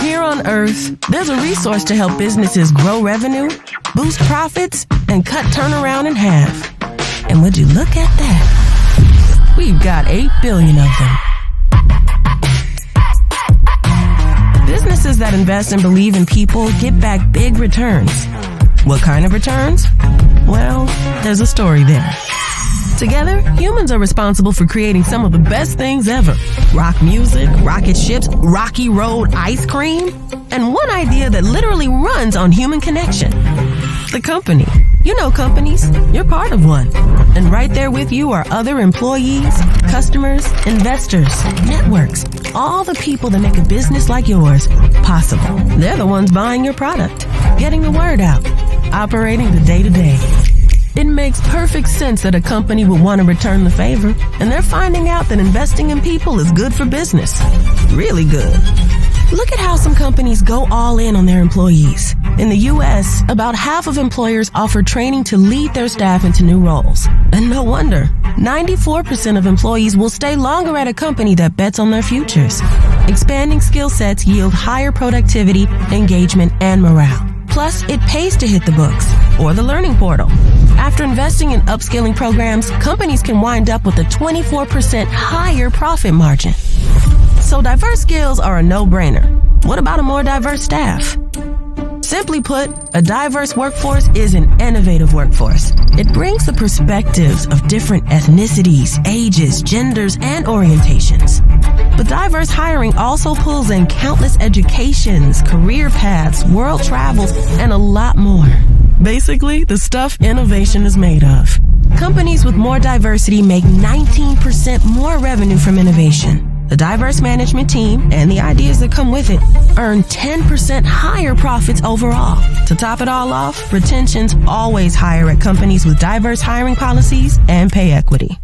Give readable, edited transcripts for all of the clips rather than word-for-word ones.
Here on Earth, there's a resource to help businesses grow revenue, boost profits, and cut turnaround in half. And would you look at that? We've got 8 billion of them. Businesses that invest and believe in people get back big returns. What kind of returns? Well, there's a story there. Together, humans are responsible for creating some of the best things ever. Rock music, rocket ships, rocky road ice cream, and one idea that literally runs on human connection. The company. You know companies. You're part of one. And right there with you are other employees, customers, investors, networks, all the people that make a business like yours possible. They're the ones buying your product, getting the word out, operating the day-to-day. It makes perfect sense that a company would want to return the favor, and they're finding out that investing in people is good for business. Really good. Look at how some companies go all in on their employees. In the U.S., about half of employers offer training to lead their staff into new roles. And no wonder, 94% of employees will stay longer at a company that bets on their futures. Expanding skill sets yield higher productivity, engagement, and morale. Plus, it pays to hit the books or the learning portal. After investing in upskilling programs, companies can wind up with a 24% higher profit margin. So diverse skills are a no-brainer. What about a more diverse staff? Simply put, a diverse workforce is an innovative workforce. It brings the perspectives of different ethnicities, ages, genders, and orientations. But diverse hiring also pulls in countless educations, career paths, world travels, and a lot more. Basically, the stuff innovation is made of. Companies with more diversity make 19% more revenue from innovation. The diverse management team and the ideas that come with it earn 10% higher profits overall. To top it all off, retention's always higher at companies with diverse hiring policies and pay equity.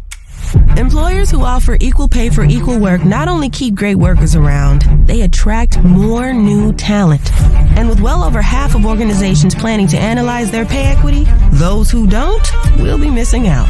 Employers who offer equal pay for equal work not only keep great workers around, they attract more new talent. And with well over half of organizations planning to analyze their pay equity, those who don't will be missing out.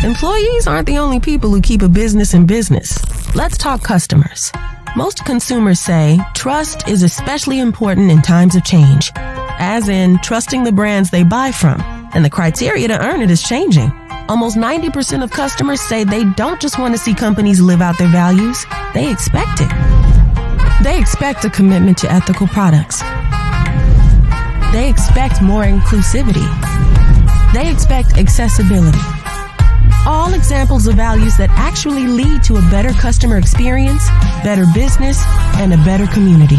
Employees aren't the only people who keep a business in business. Let's talk customers. Most consumers say trust is especially important in times of change, as in trusting the brands they buy from, and the criteria to earn it is changing. Almost 90% of customers say they don't just want to see companies live out their values, they expect it. They expect a commitment to ethical products. They expect more inclusivity. They expect accessibility. All examples of values that actually lead to a better customer experience, better business, and a better community.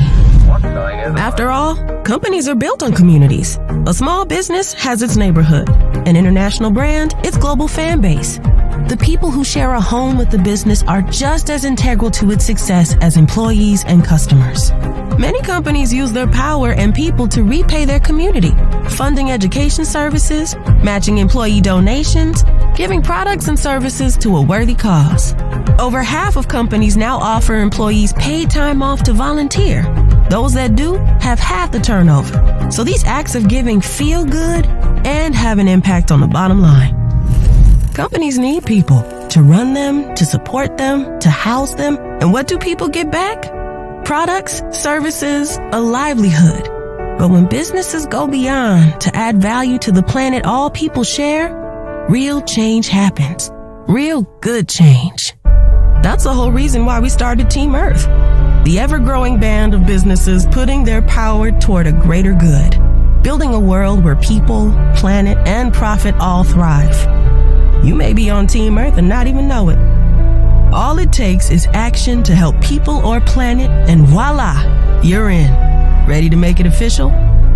After all, companies are built on communities. A small business has its neighborhood. An international brand, its global fan base. The people who share a home with the business are just as integral to its success as employees and customers. Many companies use their power and people to repay their community, funding education services, matching employee donations, giving products and services to a worthy cause. Over half of companies now offer employees paid time off to volunteer. Those that do have half the turnover. So these acts of giving feel good and have an impact on the bottom line. Companies need people to run them, to support them, to house them. And what do people get back? Products, services, a livelihood. But when businesses go beyond to add value to the planet all people share, real change happens. Real good change. That's the whole reason why we started Team Earth. The ever-growing band of businesses putting their power toward a greater good. Building a world where people, planet, and profit all thrive. You may be on Team Earth and not even know it. All it takes is action to help people or planet, and voila, you're in. Ready to make it official?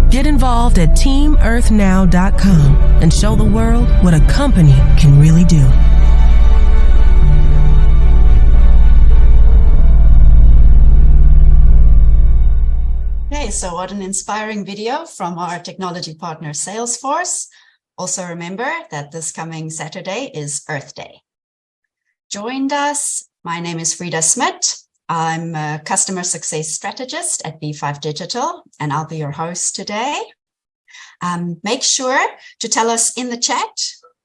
Get involved at teamearthnow.com and show the world what a company can really do. Okay, so what an inspiring video from our technology partner Salesforce. Also remember that this coming Saturday is Earth Day. Joined us, my name is Frida Smith. I'm a customer success strategist at B5 Digital, and I'll be your host today. Make sure to tell us in the chat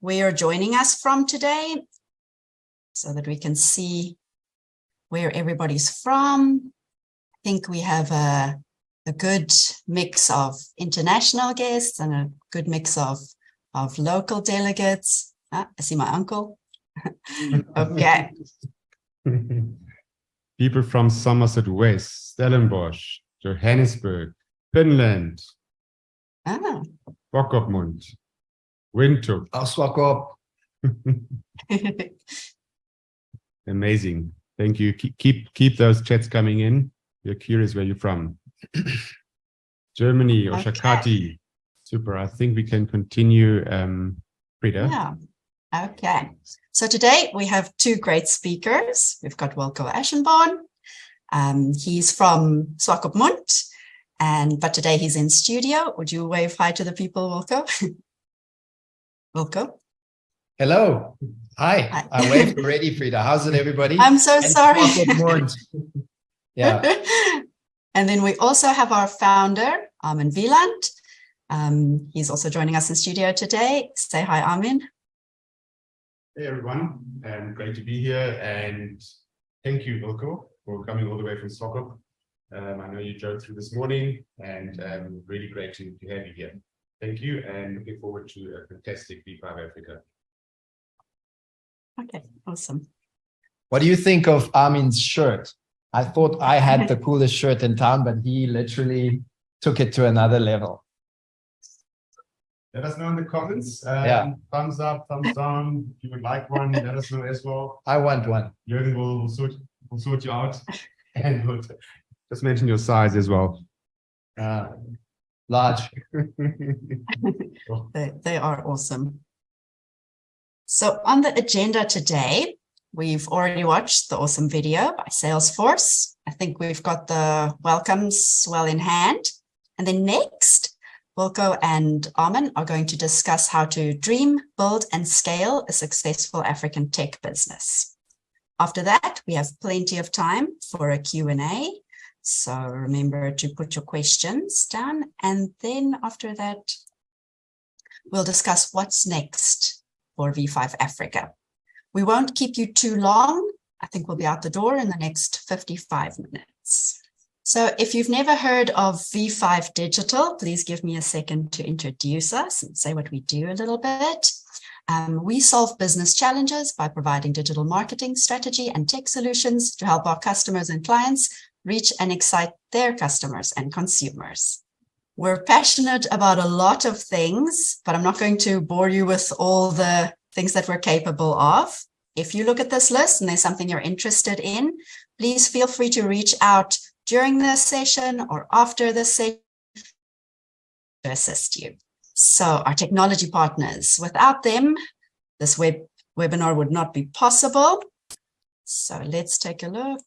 where you're joining us from today so that we can see where everybody's from. think we have a good mix of international guests and a good mix of local delegates. I see my uncle. Okay. People from Somerset West, Stellenbosch, Johannesburg, Finland, Swakopmund, Windhoek. Swakop. Amazing. Thank you. Keep those chats coming in. We're curious where you're from. Germany, Oshakati. Super. I think we can continue, Frida. Yeah. Okay. So today we have two great speakers. We've got Wilko Ashenborn. He's from Swakopmund, but today he's in studio. Would you wave hi to the people, Wilko? Wilko? Hello. Hi. I waved already, Frida. How's it, everybody? I'm so sorry. Yeah. And then we also have our founder, Armin Wieland. He's also joining us in studio today. Say hi, Armin. Hey, everyone. Great to be here. And thank you, Wilko, for coming all the way from Swakop. I know you drove through this morning, and really great to have you here. Thank you, and looking forward to a fantastic V5 Africa. Okay, awesome. What do you think of Armin's shirt? I thought I had the coolest shirt in town, but he literally took it to another level. Let us know in the comments. Yeah. Thumbs up, thumbs down. If you would like one, let us know as well. I want one. Jürgen will sort you out. And we'll just mention your size as well. Large. They are awesome. So on the agenda today, we've already watched the awesome video by Salesforce. I think we've got the welcomes well in hand. And then next, Wilko and Armin are going to discuss how to dream, build, and scale a successful African tech business. After that, we have plenty of time for a Q&A. So remember to put your questions down. And then after that, we'll discuss what's next for V5 Africa. We won't keep you too long. I think we'll be out the door in the next 55 minutes. So if you've never heard of V5 Digital, please give me a second to introduce us and say what we do a little bit. We solve business challenges by providing digital marketing strategy and tech solutions to help our customers and clients reach and excite their customers and consumers. We're passionate about a lot of things, but I'm not going to bore you with all the things that we're capable of. If you look at this list and there's something you're interested in, please feel free to reach out during this session or after this session to assist you. So our technology partners, without them, this webinar would not be possible. So let's take a look.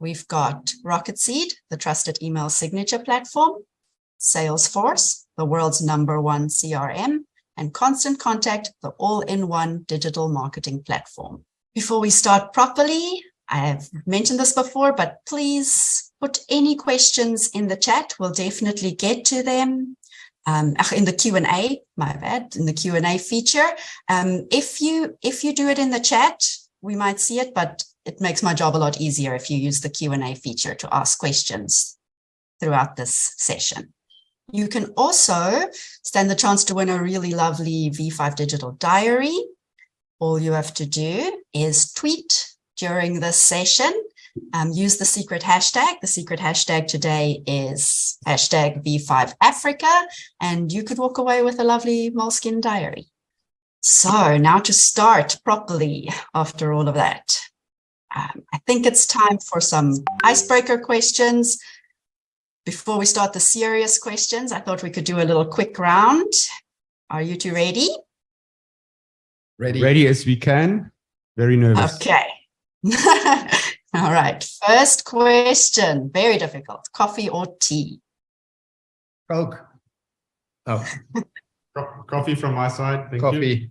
We've got Rocketseed, the trusted email signature platform, Salesforce, the world's #1 CRM, and Constant Contact, the all-in-one digital marketing platform. Before we start properly, I have mentioned this before, but please put any questions in the chat. We'll definitely get to them. In the Q&A, my bad, in the Q&A feature. If you do it in the chat, we might see it, but it makes my job a lot easier if you use the Q&A feature to ask questions throughout this session. You can also stand the chance to win a really lovely V5 Digital Diary. All you have to do is tweet during this session. Use the secret hashtag. The secret hashtag today is #V5Africa, and you could walk away with a lovely moleskin diary. So now to start properly after all of that, I think it's time for some icebreaker questions. Before we start the serious questions, I thought we could do a little quick round. Are you two ready? Ready as we can. Very nervous. Okay. All right. First question. Very difficult. Coffee or tea? Coke. Oh, Coffee from my side. Thank coffee.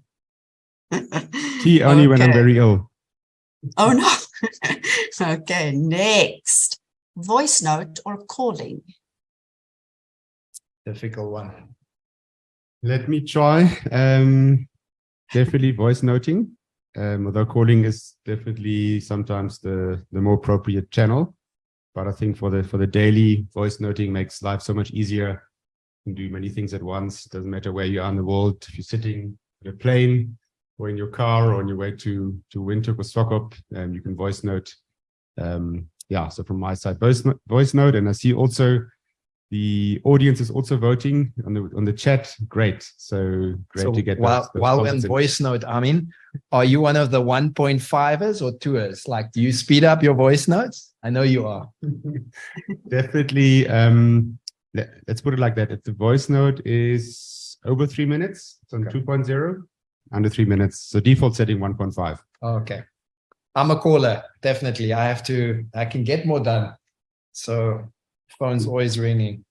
you. Tea only when I'm very ill. Oh, no. Okay. Next. Voice note or calling? Difficult one. Let me try. Definitely voice noting. Although calling is definitely sometimes the more appropriate channel. but I think for the daily, voice noting makes life so much easier. You can do many things at once. It doesn't matter where you are in the world. If you're sitting at a plane or in your car or on your way to Windhoek or Swakop, you can voice note. So from my side, voice note, and I see also the audience is also voting on the chat. Great. So great to get while we're in those voice note, Armin, are you one of the 1.5ers or 2ers? Like, do you speed up your voice notes? I know you are. Definitely. Let's put it like that. If the voice note is over 3 minutes, it's on 2.0, under 3 minutes. So default setting 1.5. Okay. I'm a caller. Definitely. I can get more done. So phone's always ringing.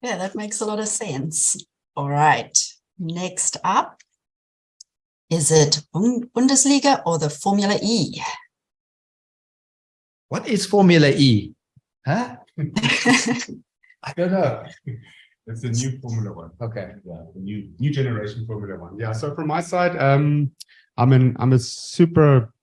Yeah, that makes a lot of sense. All right. Next up, is it Bundesliga or the Formula E? What is Formula E? Huh? I don't know. It's the new Formula One. Okay. Yeah, the new generation Formula One. Yeah. So from my side, I'm a super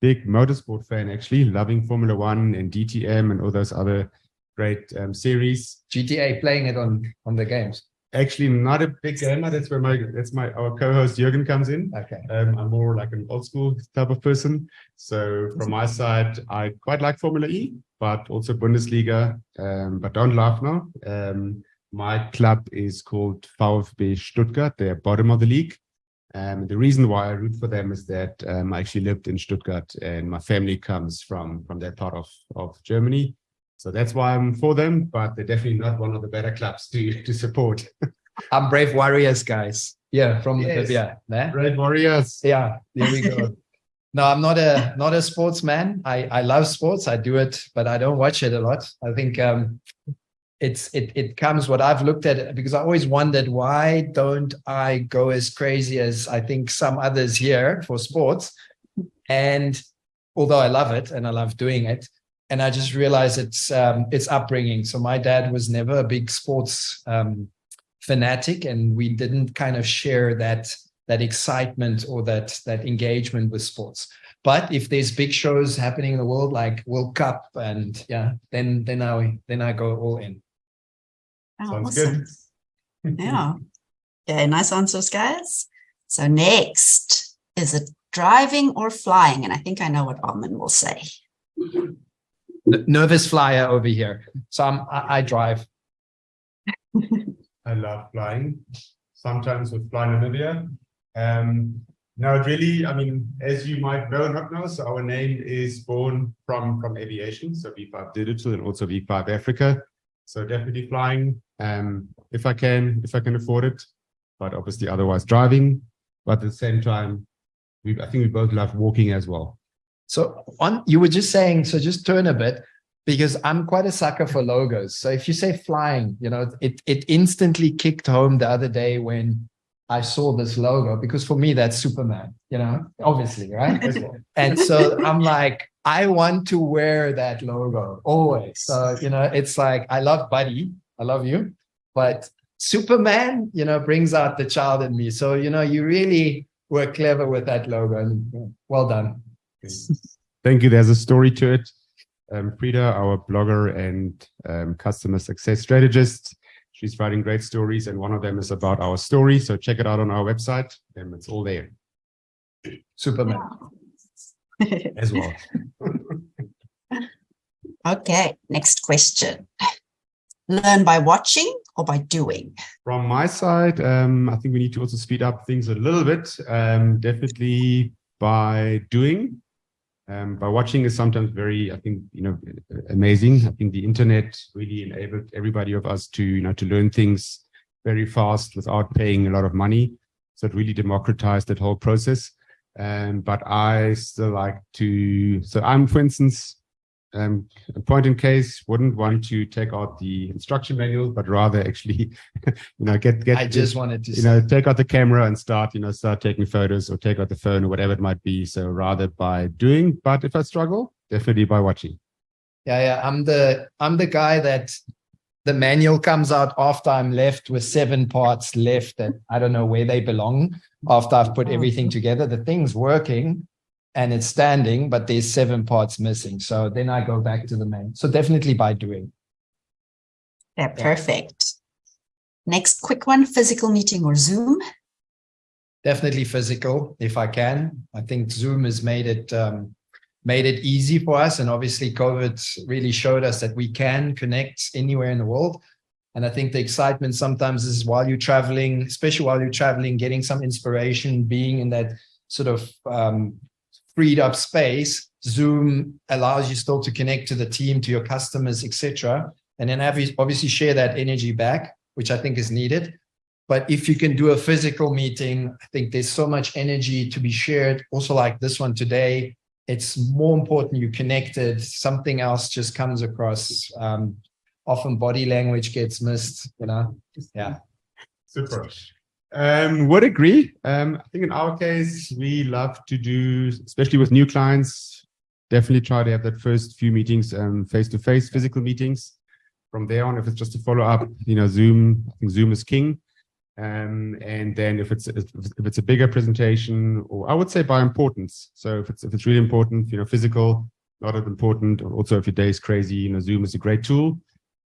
big motorsport fan, actually, loving Formula One and DTM and all those other great series. GTA, playing it on the games. Actually, not a big gamer. That's where our co-host Jürgen comes in. Okay. I'm more like an old school type of person. So from my side, I quite like Formula E, but also Bundesliga. But don't laugh now. My club is called VfB Stuttgart. They're bottom of the league. The reason why I root for them is that I actually lived in Stuttgart and my family comes from that part of Germany. So that's why I'm for them, but they're definitely not one of the better clubs to support. I'm Brave Warriors, guys. Yeah, from Yes. Nah? Brave Warriors. Yeah, there we go. No, I'm not a sportsman. I love sports. I do it, but I don't watch it a lot. I think it comes what I've looked at, because I always wondered, why don't I go as crazy as I think some others here for sports? And although I love it and I love doing it, and I just realized it's upbringing. So my dad was never a big sports fanatic, and we didn't kind of share that excitement or that engagement with sports. But if there's big shows happening in the world like World Cup and then I go all in. Oh, Sounds awesome. good. Yeah. Okay, nice answers, guys. So next, is it driving or flying? And I think I know what Armin will say. Nervous flyer over here. So I drive. I love flying, sometimes with Fly Namibia. Now, really, I mean, as you might not know, so our name is born from aviation, so V5 Digital and also V5 Africa. So definitely flying, if I can afford it, but obviously otherwise driving. But at the same time, I think we both love walking as well. So you were just saying, so just turn a bit, because I'm quite a sucker for logos. So if you say flying, it instantly kicked home the other day when I saw this logo, because for me, that's Superman, obviously, right? And so I'm like, I want to wear that logo always. So, it's like, I love Buddy, I love you, but Superman, brings out the child in me. So, you really were clever with that logo, and well done. Thank you. There's a story to it. Frida, our blogger and customer success strategist, she's writing great stories, and one of them is about our story. So check it out on our website, and it's all there. Superman. As well. Okay, next question. Learn by watching or by doing? From my side, I think we need to also speed up things a little bit. Definitely by doing. By watching is sometimes very, I think, amazing. I think the internet really enabled everybody of us to learn things very fast without paying a lot of money. So it really democratized that whole process. But I still like to, so I'm, for instance, a point in case wouldn't want to take out the instruction manual, but rather actually, I just wanted to take out the camera and start taking photos, or take out the phone, or whatever it might be. So rather by doing, but if I struggle, definitely by watching. Yeah. I'm the guy that the manual comes out after I'm left with 7 parts left that I don't know where they belong after I've put everything together. The thing's working, and it's standing, but there's 7 parts missing. So then I go back to the main. So definitely by doing. Yeah, perfect. Next quick one, physical meeting or Zoom? Definitely physical, if I can. I think Zoom has made it easy for us. And obviously COVID really showed us that we can connect anywhere in the world. And I think the excitement sometimes is while you're traveling, especially while you're traveling, getting some inspiration, being in that sort of freed up space. Zoom allows you still to connect to the team, to your customers, etc. And then obviously share that energy back, which I think is needed. But if you can do a physical meeting, I think there's so much energy to be shared. Also like this one today, it's more important you're connected. Something else just comes across. Often body language gets missed, Yeah. Super. Would agree. I think in our case, we love to do, especially with new clients, definitely try to have that first few meetings, face-to-face physical meetings. From there on, if it's just a follow-up, Zoom, I think Zoom is king. And then if it's a bigger presentation, or I would say by importance. So if it's really important, physical, not as important. Also, if your day is crazy, Zoom is a great tool.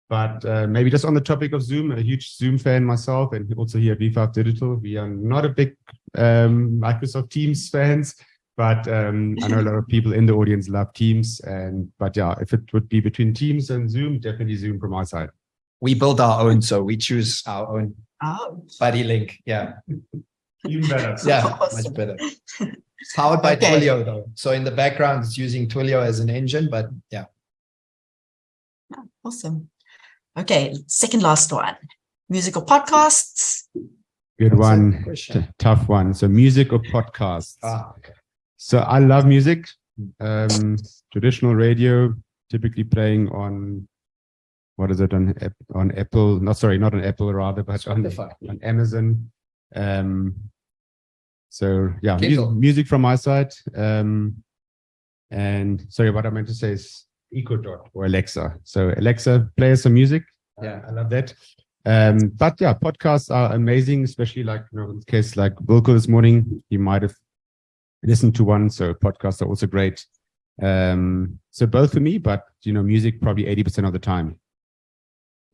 But maybe just on the topic of Zoom, a huge Zoom fan myself, and also here at V5 Digital, we are not a big Microsoft Teams fans, but I know a lot of people in the audience love Teams. But yeah, if it would be between Teams and Zoom, definitely Zoom from my side. We build our own, so we choose our own buddy link. Yeah. Even better. Yeah, Awesome. much better. It's powered by Twilio though. So in the background, it's using Twilio as an engine, but yeah. Awesome. Okay, second last one. Music or podcasts? Good one. Question. Tough one. So music or podcasts? Okay. So I love music. Traditional radio, typically playing on, what is it, on Apple? Not on Apple rather, but on Amazon. So yeah, music from my side. And sorry, what I meant to say is Echo Dot or Alexa. So Alexa, play us some music. Yeah, I love that. But yeah, podcasts are amazing, especially in the case like Wilko this morning, you might have listened to one. So podcasts are also great. So both for me, but music probably 80% of the time.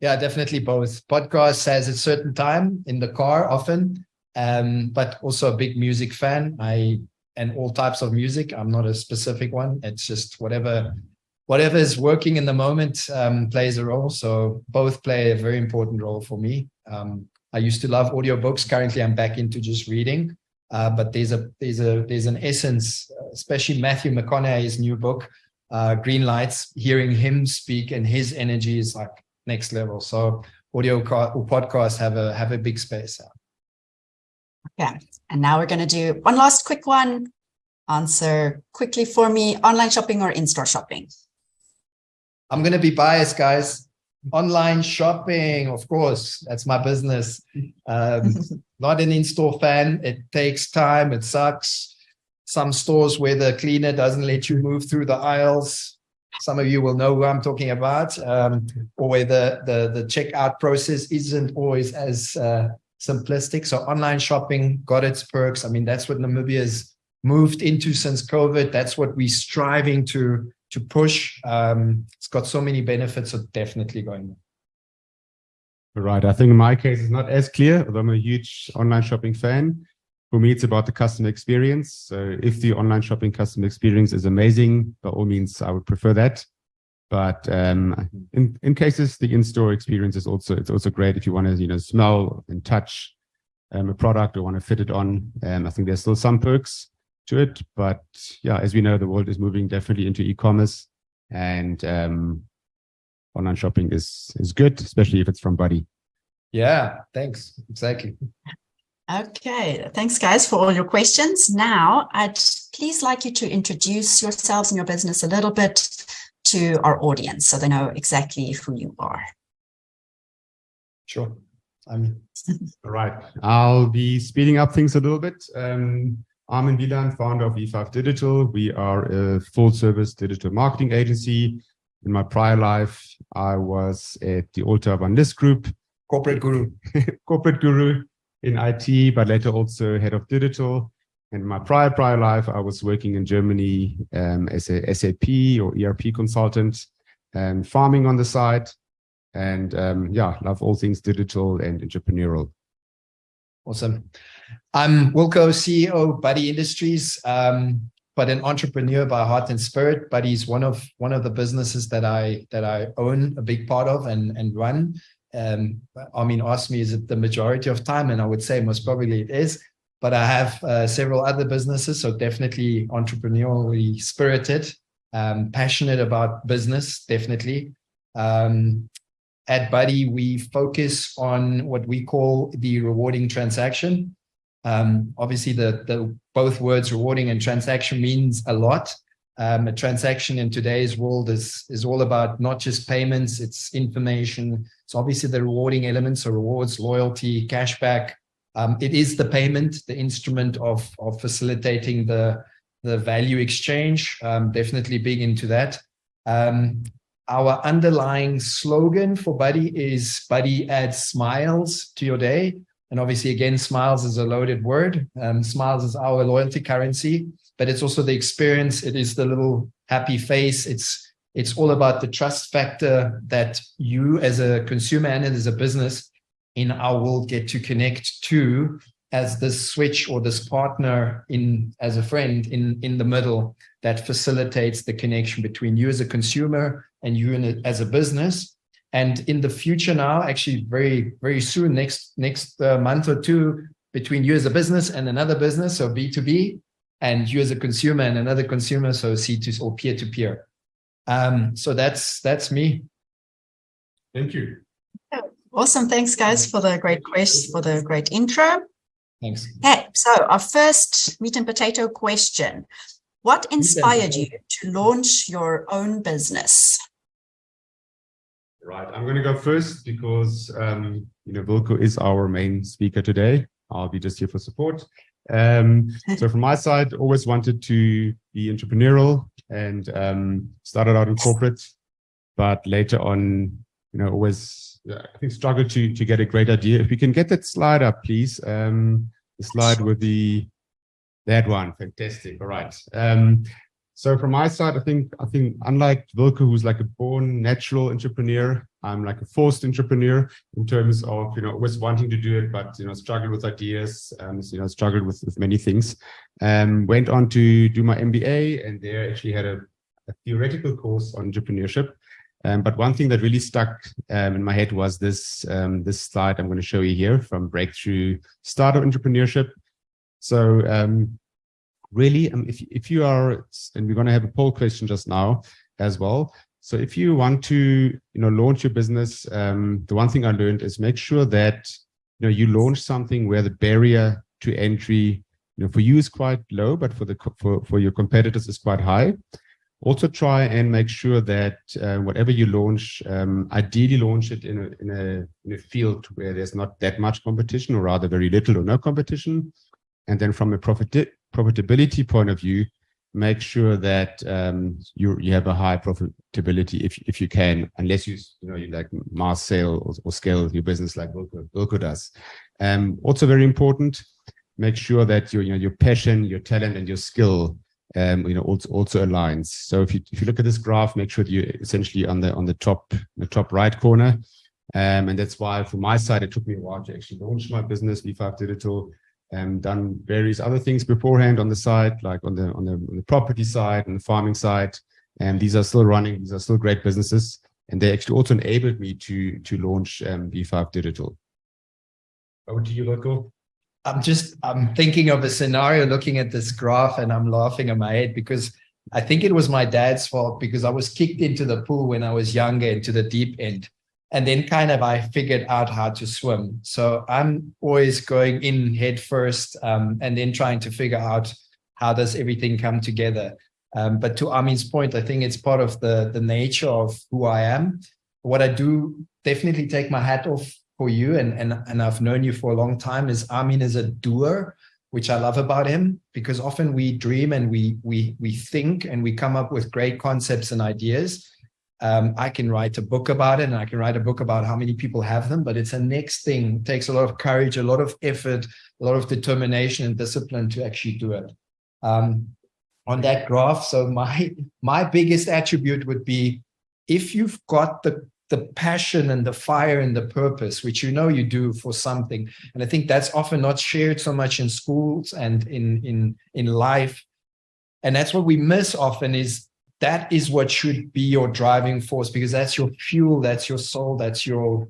Yeah, definitely both. Podcasts has a certain time in the car often, but also a big music fan. And all types of music. I'm not a specific one. It's just whatever is working in the moment plays a role. So both play a very important role for me. I used to love audiobooks. Currently, I'm back into just reading. But there's an essence, especially Matthew McConaughey's new book, Green Lights. Hearing him speak and his energy is like next level. So audio or podcasts have a big space. Okay, and now we're going to do one last quick one. Answer quickly for me: online shopping or in-store shopping? I'm going to be biased, guys. Online shopping, of course, that's my business. Not an in-store fan. It takes time. It sucks. Some stores where the cleaner doesn't let you move through the aisles. Some of you will know who I'm talking about. Or where the checkout process isn't always as simplistic. So online shopping got its perks. I mean, that's what Namibia's moved into since COVID. That's what we're striving to push. It's got so many benefits, so definitely going there. Right. I think in my case, it's not as clear, although I'm a huge online shopping fan. For me, it's about the customer experience. So if the online shopping customer experience is amazing, by all means, I would prefer that. But in cases, the in-store experience is also great if you want to smell and touch a product or want to fit it on. I think there's still some perks to it, but yeah, as we know, the world is moving definitely into e-commerce, and online shopping is good, especially if it's from Buddy. Yeah, thanks. Exactly. Okay, thanks guys for all your questions. Now, I'd please like you to introduce yourselves and your business a little bit to our audience so they know exactly who you are. Sure. All right. I'll be speeding up things a little bit. Armin, founder of V5 Digital. We are a full-service digital marketing agency. In my prior life, I was at the Alta Van List Group. Corporate guru. Corporate guru in IT, but later also head of digital. And my prior life, I was working in Germany as a SAP or ERP consultant, and farming on the side. And yeah, love all things digital and entrepreneurial. Awesome. I'm Wilko, CEO of Buddy Industries, but an entrepreneur by heart and spirit. Buddy is one of the businesses that I own a big part of and run. Armin asked me, is it the majority of time? And I would say most probably it is. But I have several other businesses, so definitely entrepreneurially spirited, passionate about business, definitely. At Buddy, we focus on what we call the rewarding transaction. Obviously, the both words rewarding and transaction means a lot. A transaction in today's world is all about not just payments, it's information. So obviously the rewarding elements are rewards, loyalty, cashback. It is the payment, the instrument of facilitating the value exchange. Definitely big into that. Our underlying slogan for Buddy is Buddy adds smiles to your day. And obviously, again, smiles is a loaded word. Smiles is our loyalty currency, but it's also the experience. It is the little happy face. It's all about the trust factor that you as a consumer and as a business in our world get to connect to as this switch or this partner as a friend in the middle that facilitates the connection between you as a consumer and you as a business. And in the future now, actually very, very soon, next month or two, between you as a business and another business, so B2B, and you as a consumer and another consumer, so C2C or peer-to-peer. So that's me. Thank you. Awesome. Thanks, guys, for the great intro. Thanks. Okay, so our first meat and potato question. What inspired you to launch your own business? Right, I'm going to go first because, Wilko is our main speaker today. I'll be just here for support. So from my side, always wanted to be entrepreneurial and started out in corporate, but later on, always, I think, struggled to get a great idea. If we can get that slide up, please. The slide with that one, fantastic. All right. So from my side, I think unlike Wilko, who's like a born natural entrepreneur, I'm like a forced entrepreneur in terms of, always wanting to do it, but, struggled with ideas, struggled with many things. Went on to do my MBA, and there actually had a theoretical course on entrepreneurship. But one thing that really stuck in my head was this slide I'm going to show you here from Breakthrough Startup Entrepreneurship. So really, if you are, and we're going to have a poll question just now as well. So if you want to, launch your business, the one thing I learned is make sure that, you launch something where the barrier to entry, for you is quite low, but for your competitors is quite high. Also try and make sure that whatever you launch, ideally launch it in a field where there's not that much competition, or rather very little or no competition. And then from a profitability point of view, make sure that you have a high profitability if you can, unless you like mass sale or scale your business like Wilko does. Also very important, make sure that your passion, your talent, and your skill also aligns. So if you look at this graph, make sure that you're essentially on the top right corner. And that's why from my side, it took me a while to actually launch my business, V5 Digital. Done various other things beforehand on the side, like on the property side and the farming side. And these are still running. These are still great businesses. And they actually also enabled me to launch V5 Digital. Over to you, Wilko. I'm thinking of a scenario looking at this graph, and I'm laughing in my head because I think it was my dad's fault, because I was kicked into the pool when I was younger, into the deep end. And then I figured out how to swim. So I'm always going in head first, and then trying to figure out how does everything come together. But to Armin's point, I think it's part of the nature of who I am. What I do definitely take my hat off for you, and I've known you for a long time, is Armin is a doer, which I love about him, because often we dream and we think and we come up with great concepts and ideas. I can write a book about it, and I can write a book about how many people have them, but it's a next thing. It takes a lot of courage, a lot of effort, a lot of determination and discipline to actually do it. On that graph, so my biggest attribute would be, if you've got the passion and the fire and the purpose, which you do for something, and I think that's often not shared so much in schools and in life, and that's what we miss often, is that is what should be your driving force, because that's your fuel, that's your soul, that's your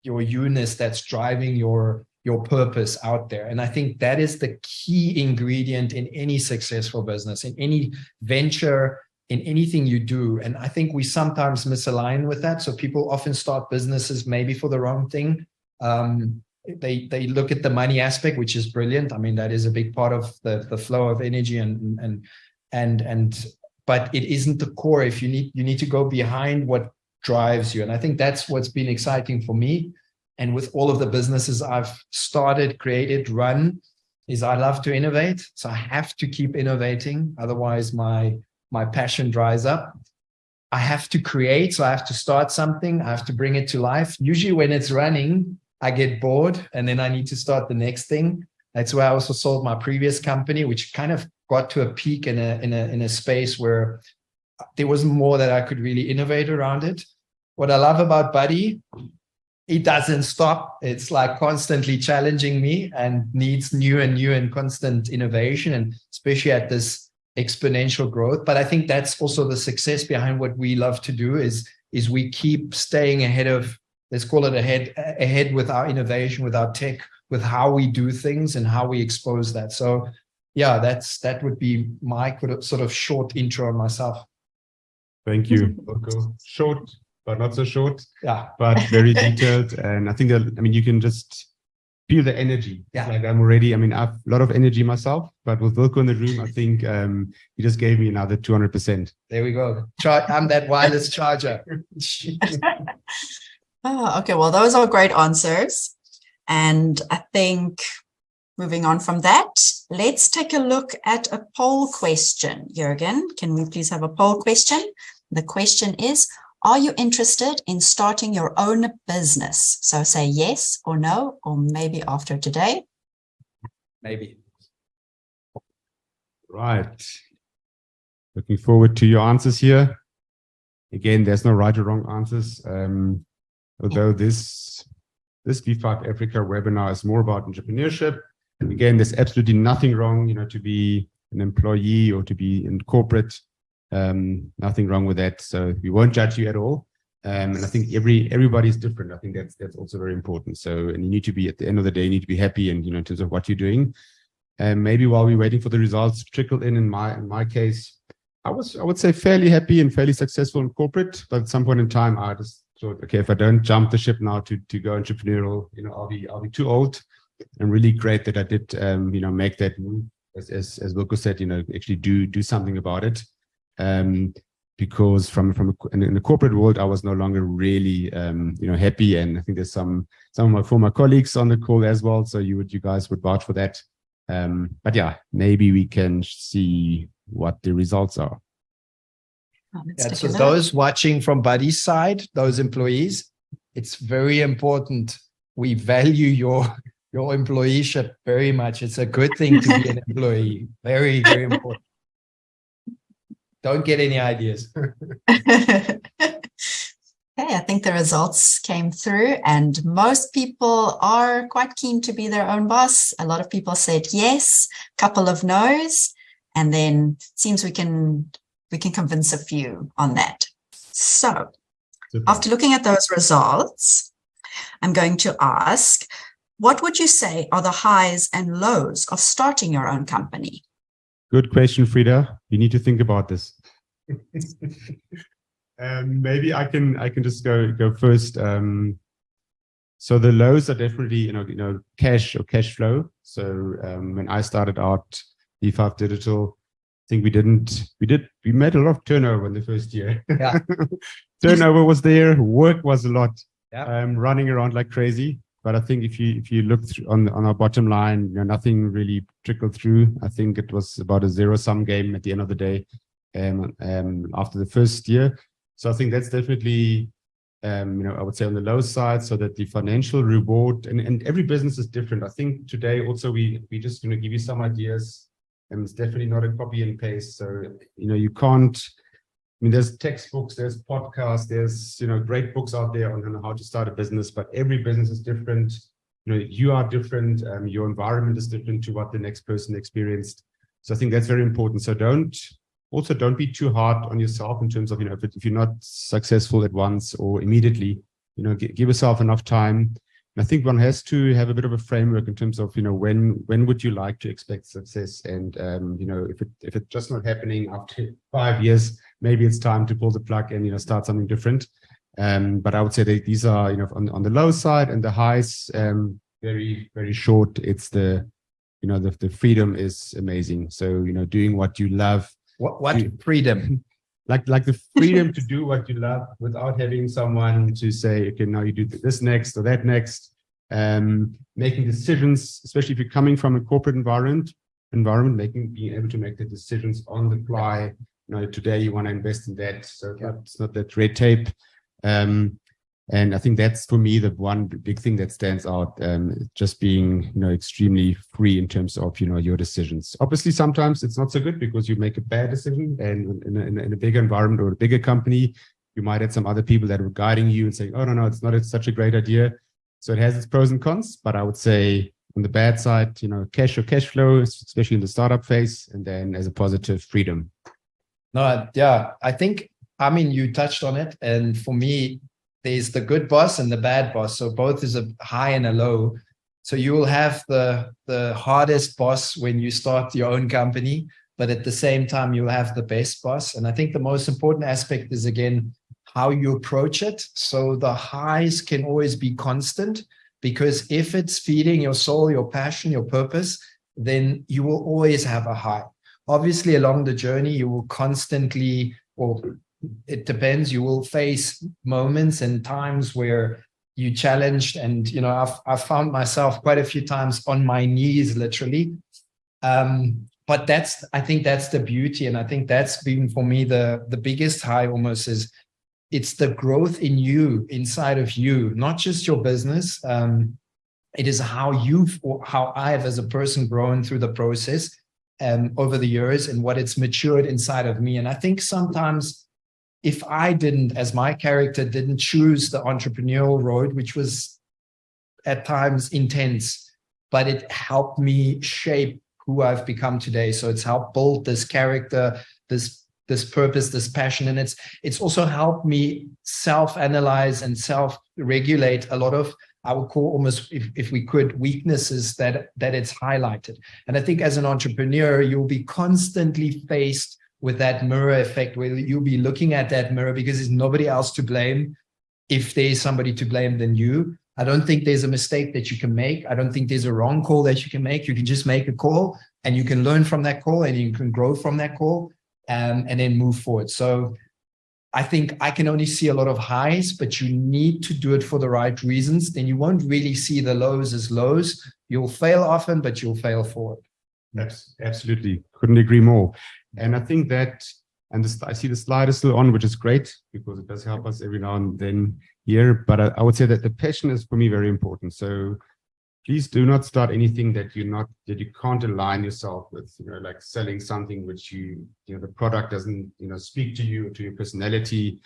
Eunice, that's driving your purpose out there. And I think that is the key ingredient in any successful business, in any venture, in anything you do. And I think we sometimes misalign with that. So people often start businesses maybe for the wrong thing. They look at the money aspect, which is brilliant. I mean, that is a big part of the flow of energy but it isn't the core. If you need to go behind what drives you. And I think that's what's been exciting for me. And with all of the businesses I've started, created, run, is I love to innovate. So I have to keep innovating. Otherwise my passion dries up. I have to create. So I have to start something. I have to bring it to life. Usually when it's running, I get bored and then I need to start the next thing. That's why I also sold my previous company, which kind of got to a peak in a space where there was more that I could really innovate around it. What I love about Buddy, it doesn't stop. It's like constantly challenging me and needs new and constant innovation, and especially at this exponential growth. But I think that's also the success behind what we love to do is we keep staying ahead of, let's call it ahead with our innovation, with our tech, with how we do things and how we expose that. So yeah, that would be my sort of short intro on myself. Thank you, Wilko. Short, but not so short. Yeah. But very detailed. And I think that, you can just feel the energy. Yeah. Like I'm already, I have a lot of energy myself, but with Wilko in the room, I think he just gave me another 200%. There we go. I'm that wireless charger. Oh, okay. Well, those are great answers. And I think moving on from that, let's take a look at a poll question. Jürgen, can we please have a poll question? The question is, are you interested in starting your own business? So say yes or no, or maybe after today. Maybe. Right. Looking forward to your answers here. Again, there's no right or wrong answers. Although this B5 Africa webinar is more about entrepreneurship. Again, there's absolutely nothing wrong, to be an employee or to be in corporate. Nothing wrong with that. So we won't judge you at all. And I think everybody's different. I think that's also very important. So, and you need to be, at the end of the day, you need to be happy, and in terms of what you're doing. And maybe while we're waiting for the results to trickle in my case, I would say fairly happy and fairly successful in corporate. But at some point in time, I just thought, okay, if I don't jump the ship now to go entrepreneurial, I'll be too old. And really great that I did, make that move, as Wilko said, actually do something about it. Because in the corporate world, I was no longer really, happy. And I think there's some of my former colleagues on the call as well. So you guys would vouch for that. But yeah, maybe we can see what the results are. So those watching from Buddy's side, those employees, it's very important. We value your employeeship very much. It's a good thing to be an employee. Very, very important. Don't get any ideas. Okay, I think the results came through, and most people are quite keen to be their own boss. A lot of people said yes, a couple of no's, and then it seems we can convince a few on that. So after looking at those results, I'm going to ask, what would you say are the highs and lows of starting your own company? Good question, Frida. You need to think about this. Maybe I can just go first. So the lows are definitely cash or cash flow. So when I started out B5 Digital, I think we made a lot of turnover in the first year. Yeah. Turnover was there, work was a lot. Yeah. Running around like crazy. But I think if you look on our bottom line, nothing really trickled through. I think it was about a zero-sum game at the end of the day. After the first year, So I think that's definitely, I would say on the low side, so that the financial reward, and every business is different. I think today also we just give you some ideas, and it's definitely not a copy and paste. So, you can't, there's textbooks, there's podcasts, there's, great books out there on how to start a business, but every business is different. You are different. Your environment is different to what the next person experienced. So I think that's very important. So don't be too hard on yourself in terms of, if you're not successful at once or immediately, give yourself enough time. And I think one has to have a bit of a framework in terms of, when would you like to expect success? And, if it's just not happening after 5 years, maybe it's time to pull the plug and, start something different. But I would say that these are, on the low side, and the highs, very, very short. It's the freedom is amazing. So, doing what you love. What freedom? Like the freedom to do what you love without having someone to say, okay, now you do this next or that next. Making decisions, especially if you're coming from a corporate environment, being able to make the decisions on the fly. Today you want to invest in that. So it's not that red tape. And I think that's, for me, the one big thing that stands out, just being, extremely free in terms of, your decisions. Obviously, sometimes it's not so good because you make a bad decision, and in a bigger environment or a bigger company, you might have some other people that are guiding you and saying, oh, no, it's not such a great idea. So it has its pros and cons, but I would say on the bad side, cash or cash flow, especially in the startup phase, and then as a positive, freedom. No, yeah, I think, you touched on it. And for me, there's the good boss and the bad boss. So both is a high and a low. So you will have the hardest boss when you start your own company, but at the same time, you'll have the best boss. And I think the most important aspect is, again, how you approach it. So the highs can always be constant, because if it's feeding your soul, your passion, your purpose, then you will always have a high. Obviously, along the journey, you will constantly, or it depends, you will face moments and times where you challenged. And, I've found myself quite a few times on my knees, literally. But I think that's the beauty. And I think that's been, for me, the biggest high almost is, it's the growth in you, inside of you, not just your business. It is how I've, as a person, grown through the process over the years, and what it's matured inside of me. And I think sometimes, if I didn't, as my character, didn't choose the entrepreneurial road, which was at times intense, but it helped me shape who I've become today. So it's helped build this character, this purpose, this passion. And it's also helped me self-analyze and self-regulate a lot of, I would call almost, if we could, weaknesses that it's highlighted. And I think as an entrepreneur, you'll be constantly faced with that mirror effect, where you'll be looking at that mirror because there's nobody else to blame. If there's somebody to blame than you, I don't think there's a mistake that you can make. I don't think there's a wrong call that you can make. You can just make a call, and you can learn from that call, and you can grow from that call, and then move forward. So I think I can only see a lot of highs, but you need to do it for the right reasons. Then you won't really see the lows as lows. You'll fail often, but you'll fail forward. Absolutely. Couldn't agree more. And I think that, and I see the slide is still on, which is great because it does help us every now and then here. But I would say that the passion is, for me, very important. So please do not start anything that you can't align yourself with, like selling something which the product doesn't, speak to you or to your personality.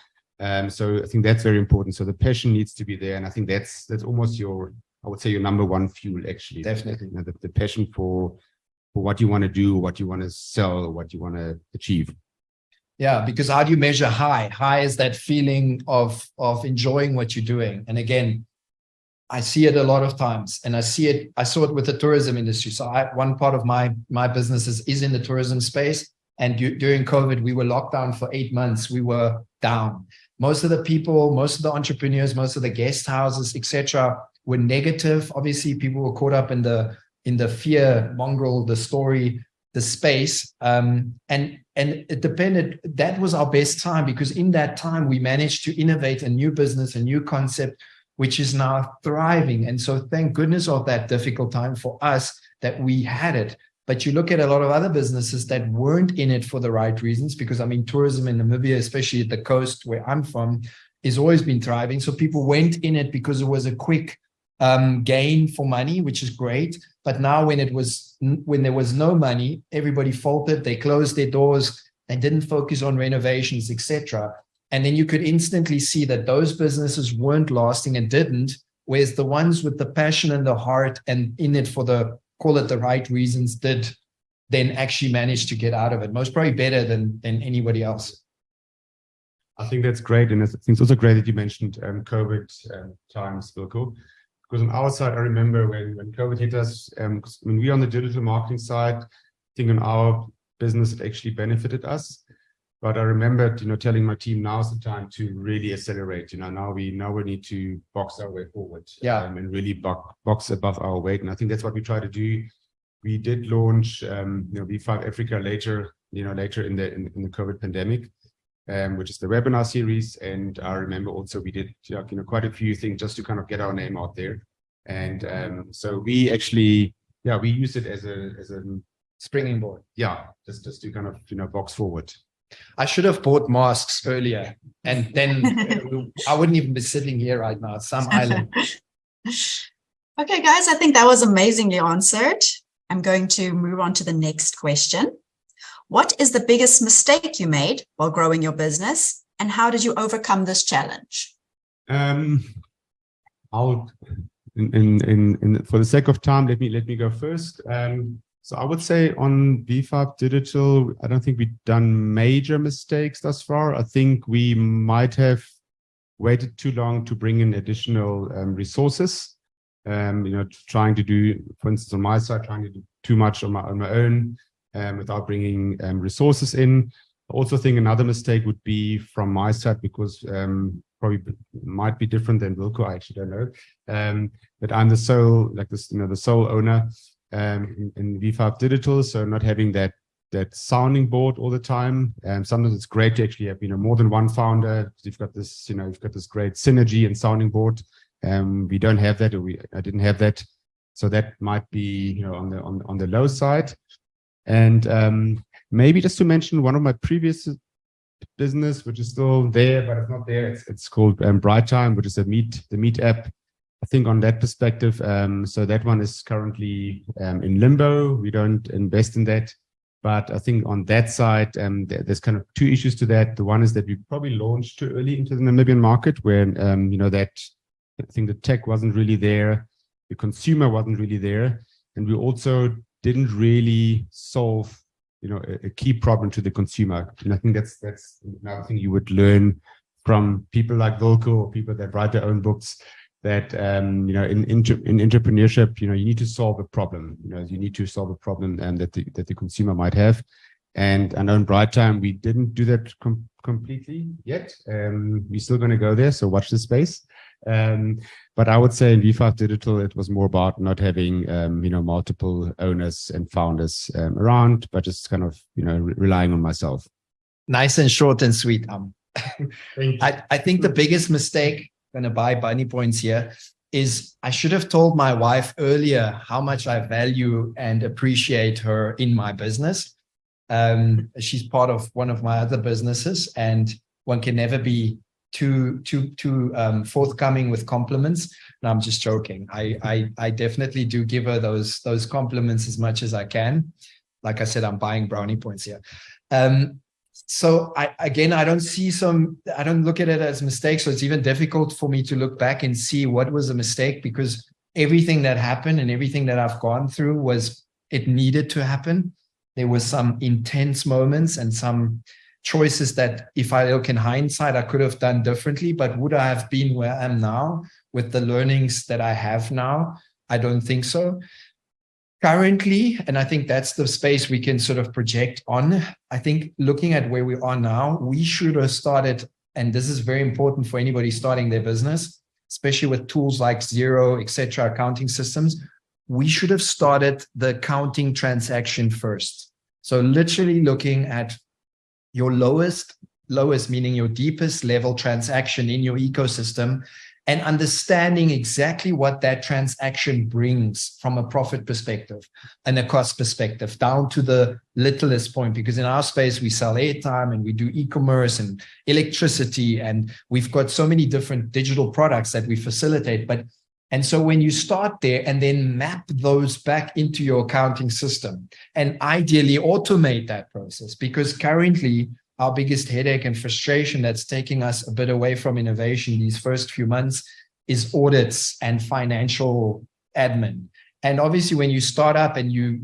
So I think that's very important. So the passion needs to be there. And I think that's almost I would say your number one fuel, actually. Definitely. The passion for what you want to do, what you want to sell, or what you want to achieve. Yeah, because how do you measure high? High is that feeling of enjoying what you're doing. And again, I see it a lot of times, and I saw it with the tourism industry. So one part of my business is in the tourism space. And during COVID, we were locked down for 8 months. We were down. Most of the people, most of the entrepreneurs, most of the guest houses, etc., were negative. Obviously, people were caught up in the fear mongrel, the story, the space. And it depended. That was our best time, because in that time, we managed to innovate a new business, a new concept, which is now thriving. And so thank goodness of that difficult time for us that we had it. But you look at a lot of other businesses that weren't in it for the right reasons, because I mean, tourism in Namibia, especially at the coast where I'm from, has always been thriving. So people went in it because it was a quick gain for money, which is great. But now when there was no money, everybody faltered. They closed their doors. They didn't focus on renovations, etc. And then you could instantly see that those businesses weren't lasting and didn't, whereas the ones with the passion and the heart and in it for the, call it the right reasons, did then actually manage to get out of it. Most probably better than anybody else. I think that's great. And I think it's also great that you mentioned COVID times, Wilko. Because on our side, I remember when COVID hit us, when we were on the digital marketing side, I think in our business, it actually benefited us. But I remember, telling my team, now's the time to really accelerate. Now we need to box our way forward, and really box above our weight. And I think that's what we try to do. We did launch, V5 Africa later in the COVID pandemic, which is the webinar series. And I remember also we did, quite a few things just to kind of get our name out there. And so we actually, we use it as a springing board. Yeah, just to kind of, box forward. I should have bought masks earlier, and then I wouldn't even be sitting here right now. Some island. Okay, guys, I think that was amazingly answered. I'm going to move on to the next question. What is the biggest mistake you made while growing your business, and how did you overcome this challenge? I'll, for the sake of time, let me go first. So I would say on V5 Digital, I don't think we've done major mistakes thus far. I think we might have waited too long to bring in additional resources. Trying to do, for instance, on my side, trying to do too much on my own without bringing resources in. I also think another mistake would be from my side, because probably might be different than Wilko. I actually don't know. But I'm the sole, the sole owner in V5 Digital, so not having that sounding board all the time. Sometimes it's great to actually have more than one founder. You've got this great synergy and sounding board. We don't have that, or I didn't have that, so that might be on the low side. And maybe just to mention one of my previous business, which is still there, but it's not there. It's called Bright Time, which is the Meet app. I think on that perspective, so that one is currently in limbo. We don't invest in that. But I think on that side, there's kind of two issues to that. The one is that we probably launched too early into the Namibian market, where, that I think the tech wasn't really there. The consumer wasn't really there. And we also didn't really solve, a key problem to the consumer. And I think that's another thing you would learn from people like Wilko, or people that write their own books, that in entrepreneurship, you need to solve a problem. You need to solve a problem that the consumer might have. And I know in Bright Time we didn't do that completely yet. We're still going to go there, so watch the space. But I would say in V5 Digital, it was more about not having multiple owners and founders around, but just kind of relying on myself. Nice and short and sweet. Thank you. I think the biggest mistake, going to buy bunny points here, is I should have told my wife earlier how much I value and appreciate her in my business. She's part of one of my other businesses, and one can never be too forthcoming with compliments. No, I'm just joking. I definitely do give her those compliments as much as I can. Like I said, I'm buying brownie points here. So I don't look at it as mistakes. So it's even difficult for me to look back and see what was a mistake, because everything that happened and everything that I've gone through it needed to happen. There was some intense moments and some choices that, if I look in hindsight, I could have done differently. But would I have been where I am now with the learnings that I have now? I don't think so. Currently, and I think that's the space we can sort of project on, I think looking at where we are now, we should have started, and this is very important for anybody starting their business, especially with tools like Xero, etc., accounting systems, we should have started the accounting transaction first. So literally looking at your lowest, meaning your deepest level transaction in your ecosystem, and understanding exactly what that transaction brings from a profit perspective and a cost perspective down to the littlest point. Because in our space, we sell airtime and we do e-commerce and electricity, and we've got so many different digital products that we facilitate. And so when you start there and then map those back into your accounting system and ideally automate that process, because currently our biggest headache and frustration that's taking us a bit away from innovation these first few months is audits and financial admin. And obviously when you start up,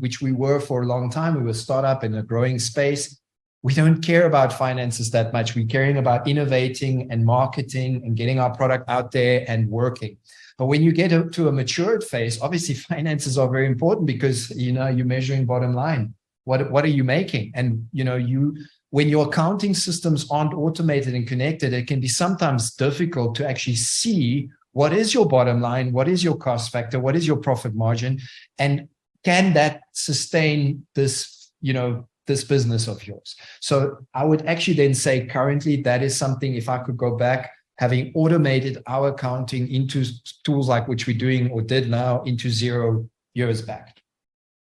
which we were for a long time, we were start up in a growing space, we don't care about finances that much. We're caring about innovating and marketing and getting our product out there and working. But when you get to a matured phase, obviously finances are very important, because you're measuring bottom line. What are you making? And when your accounting systems aren't automated and connected, it can be sometimes difficult to actually see what is your bottom line, what is your cost factor, what is your profit margin, and can that sustain this, this business of yours. So I would actually then say currently that is something, if I could go back, having automated our accounting into tools like which we're doing or did now into 0 years back.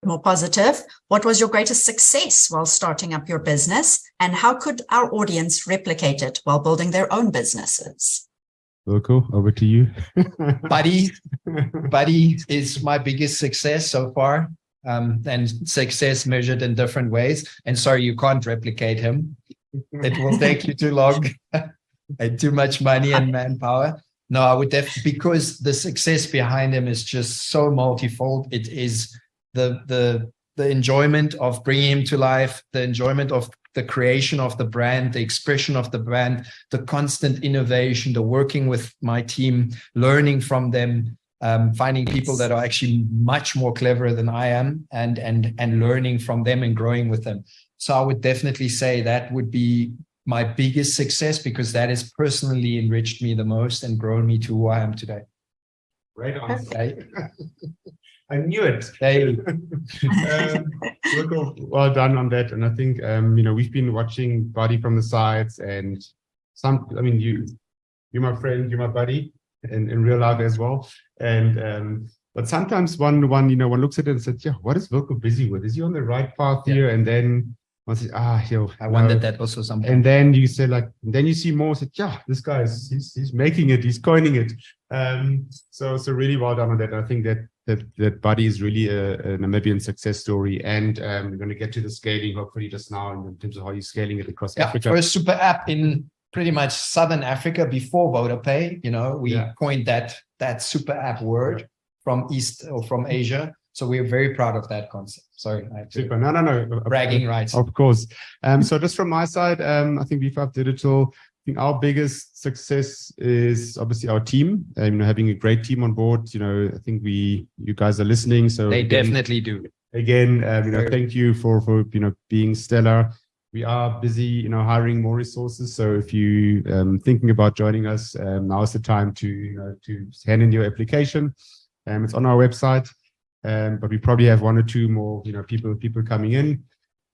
More positive, what was your greatest success while starting up your business, and how could our audience replicate it while building their own businesses? Wilko, over to you. Buddy is my biggest success so far, and success measured in different ways. And sorry, you can't replicate him. It will take you too long and too much money and manpower. No, I would definitely, because the success behind him is just so multifold. It is the enjoyment of bringing him to life, the enjoyment of the creation of the brand, the expression of the brand, the constant innovation, the working with my team, learning from them, finding people that are actually much more clever than I am, and learning from them and growing with them. So I would definitely say that would be my biggest success, because that has personally enriched me the most and grown me to who I am today. Right on. Okay. I knew it. Hey. Well done on that. And I think, we've been watching Buddy from the sides, and you're my friend, you're my buddy in real life as well. And, but sometimes one looks at it and says, yeah, what is Wilko busy with? Is he on the right path here? And then one says, I wondered that also sometimes. And then you say then you see more, said, yeah, this guy he's making it, he's coining it. So really well done on that. I think that Buddy is really a Namibian success story, and we're going to get to the scaling hopefully just now in terms of how you're scaling it across Africa. First super app in pretty much Southern Africa before VodaPay. We coined that super app word from East or from Asia. So we're very proud of that concept. Sorry. Super. No. Bragging rights. Of course. So just from my side, I think V5 Digital, I think our biggest success is obviously our team, having a great team on board. I think you guys are listening. So they definitely do. Again, thank you for being stellar. We are busy, hiring more resources. So if you thinking about joining us, now is the time to hand in your application. It's on our website. But we probably have 1 or 2 more, people coming in.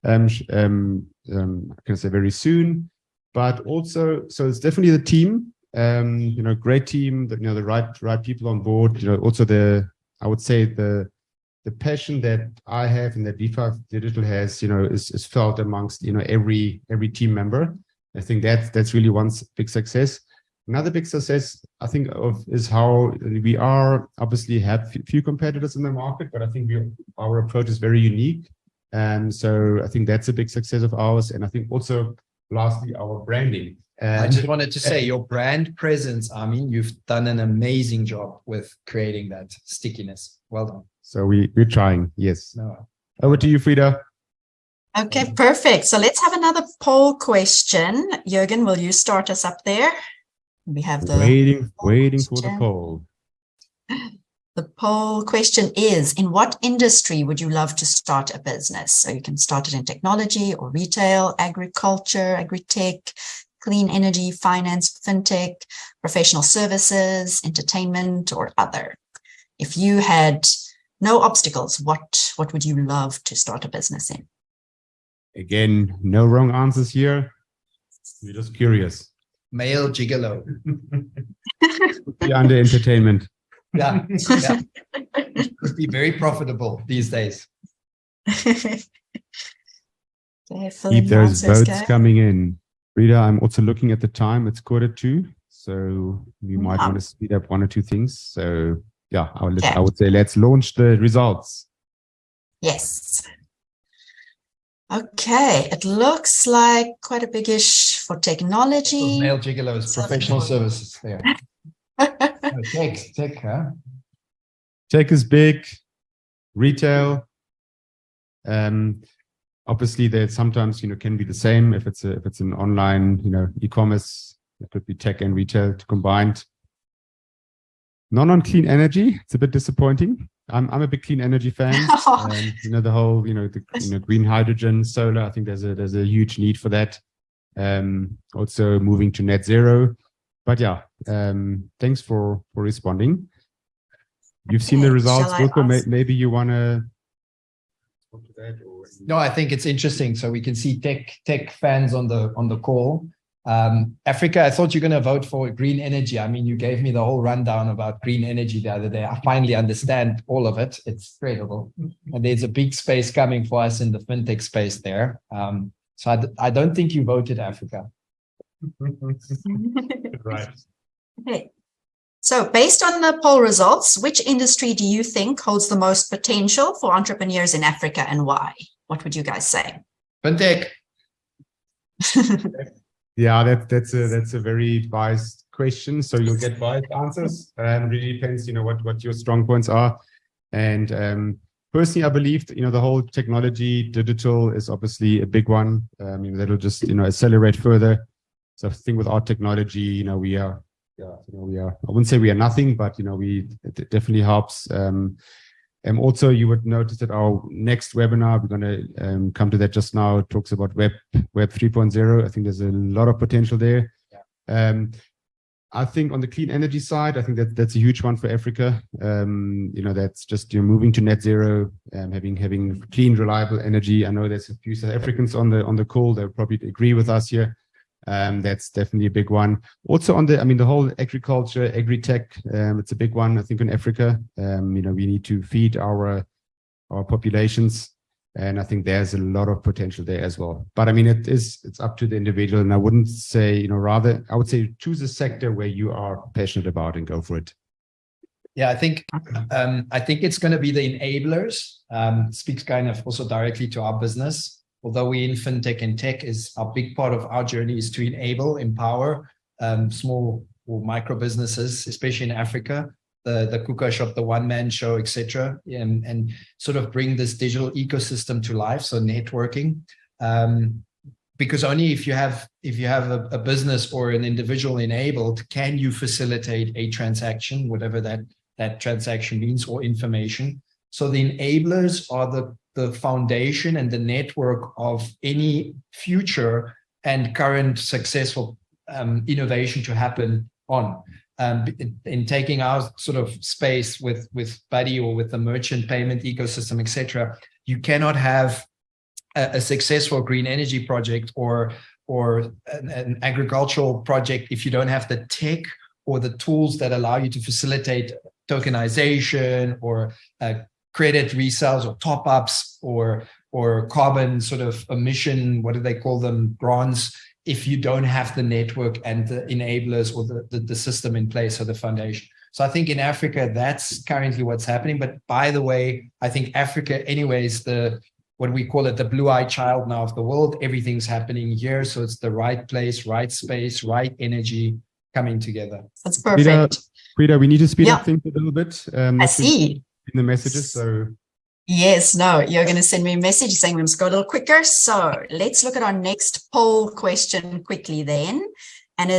I can say very soon. But also, so it's definitely the team. Great team. The right people on board. Also I would say the passion that I have and that V5 Digital has, is felt amongst every team member. I think that's really one big success. Another big success I think is how we are obviously have few competitors in the market, but I think our approach is very unique. And so I think that's a big success of ours. And I think also lastly, our branding. I just wanted to say your brand presence, Armin, you've done an amazing job with creating that stickiness. Well done. So we're trying. Yes. No. Over to you, Frida. Okay, perfect. So let's have another poll question. Jürgen, will you start us up there? We have the waiting for the poll. The poll question is, in what industry would you love to start a business? So you can start it in technology or retail, agriculture, agri-tech, clean energy, finance, fintech, professional services, entertainment, or other. If you had no obstacles, what would you love to start a business in? Again, no wrong answers here. We're just curious. Male gigolo. Be under entertainment. Yeah, yeah. It could be very profitable these days. Okay, Keep those votes okay. coming in. Rita, I'm also looking at the time. It's 1:45, so you might want to speed up one or two things. So yeah, I would say let's launch the results. Yes. Okay, it looks like quite a big-ish for technology. Male gigolos, professional services there. Tech, huh? Tech is big, retail. Obviously, there sometimes can be the same if it's an online e-commerce. It could be tech and retail combined. None on clean energy. It's a bit disappointing. I'm a big clean energy fan. The whole green hydrogen, solar. I think there's a huge need for that. Also moving to net zero. But yeah, thanks for responding. You've seen the results, Wilko. Maybe you want to talk to that. No, I think it's interesting. So we can see tech fans on the call. Africa, I thought you're going to vote for green energy. I mean, you gave me the whole rundown about green energy the other day. I finally understand all of it. It's incredible. And there's a big space coming for us in the fintech space there. So I don't think you voted Africa. Right. Okay. So based on the poll results, which industry do you think holds the most potential for entrepreneurs in Africa and why? What would you guys say? Fintech. Yeah, that's a very biased question. So you'll get biased answers. Really depends, what your strong points are. And personally, I believe the whole technology, digital is obviously a big one. That'll just accelerate further. So I think with our technology, we are. I wouldn't say we are nothing, but it definitely helps. And also, you would notice that our next webinar, we're going to come to that just now. It talks about Web 3.0. I think there's a lot of potential there. Yeah. I think on the clean energy side, I think that's a huge one for Africa. That's just moving to net zero, having clean, reliable energy. I know there's a few South Africans on the call. They'll probably agree with us here. That's definitely a big one. Also on the whole agriculture, agri-tech, it's a big one, I think, in Africa. We need to feed our populations. And I think there's a lot of potential there as well. But it's up to the individual. And I wouldn't say, rather, I would say choose a sector where you are passionate about and go for it. Yeah, I think it's going to be the enablers. Speaks kind of also directly to our business. Although we in fintech and tech is a big part of our journey is to empower small or micro businesses, especially in Africa, the Kuka shop, the one-man show, etc., and sort of bring this digital ecosystem to life. So networking, because only if you have a business or an individual enabled, can you facilitate a transaction, whatever that transaction means, or information. So the enablers are the foundation and the network of any future and current successful innovation to happen on. In taking our sort of space with Buddy or with the merchant payment ecosystem, etc., you cannot have a successful green energy project or an agricultural project if you don't have the tech or the tools that allow you to facilitate tokenization or credit resales or top-ups or carbon sort of emission, what do they call them, grants, if you don't have the network and the enablers or the system in place or the foundation. So I think in Africa, that's currently what's happening. But by the way, I think Africa anyways, what we call it, the blue-eyed child now of the world, everything's happening here. So it's the right place, right space, right energy coming together. That's perfect. Frida, we need to speed up things a little bit. I see. In the messages, so yes, no, you're going to send me a message saying we must go a little quicker. So let's look at our next poll question quickly then. And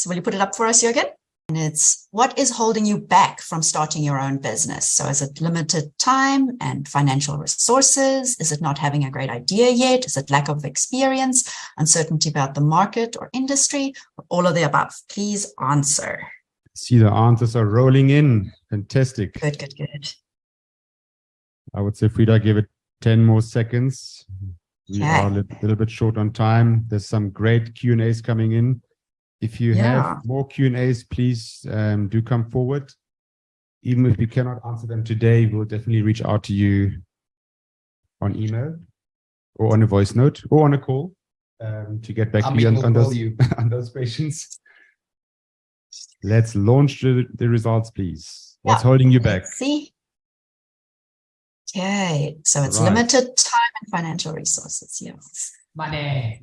will you put it up for us, Jürgen? And it's, what is holding you back from starting your own business? So is it limited time and financial resources? Is it not having a great idea yet? Is it lack of experience, uncertainty about the market or industry, or all of the above? Please answer. See, the answers are rolling in. Fantastic. Good. I would say, Frida, give it 10 more seconds. We are a little bit short on time. There's some great Q&As coming in. If you have more Q&As, please do come forward. Even if we cannot answer them today, we'll definitely reach out to you on email or on a voice note or on a call to get back to you on those questions. Let's launch the results, please. What's holding you back? Let's see. Okay, so it's limited time and financial resources. Yes. Money,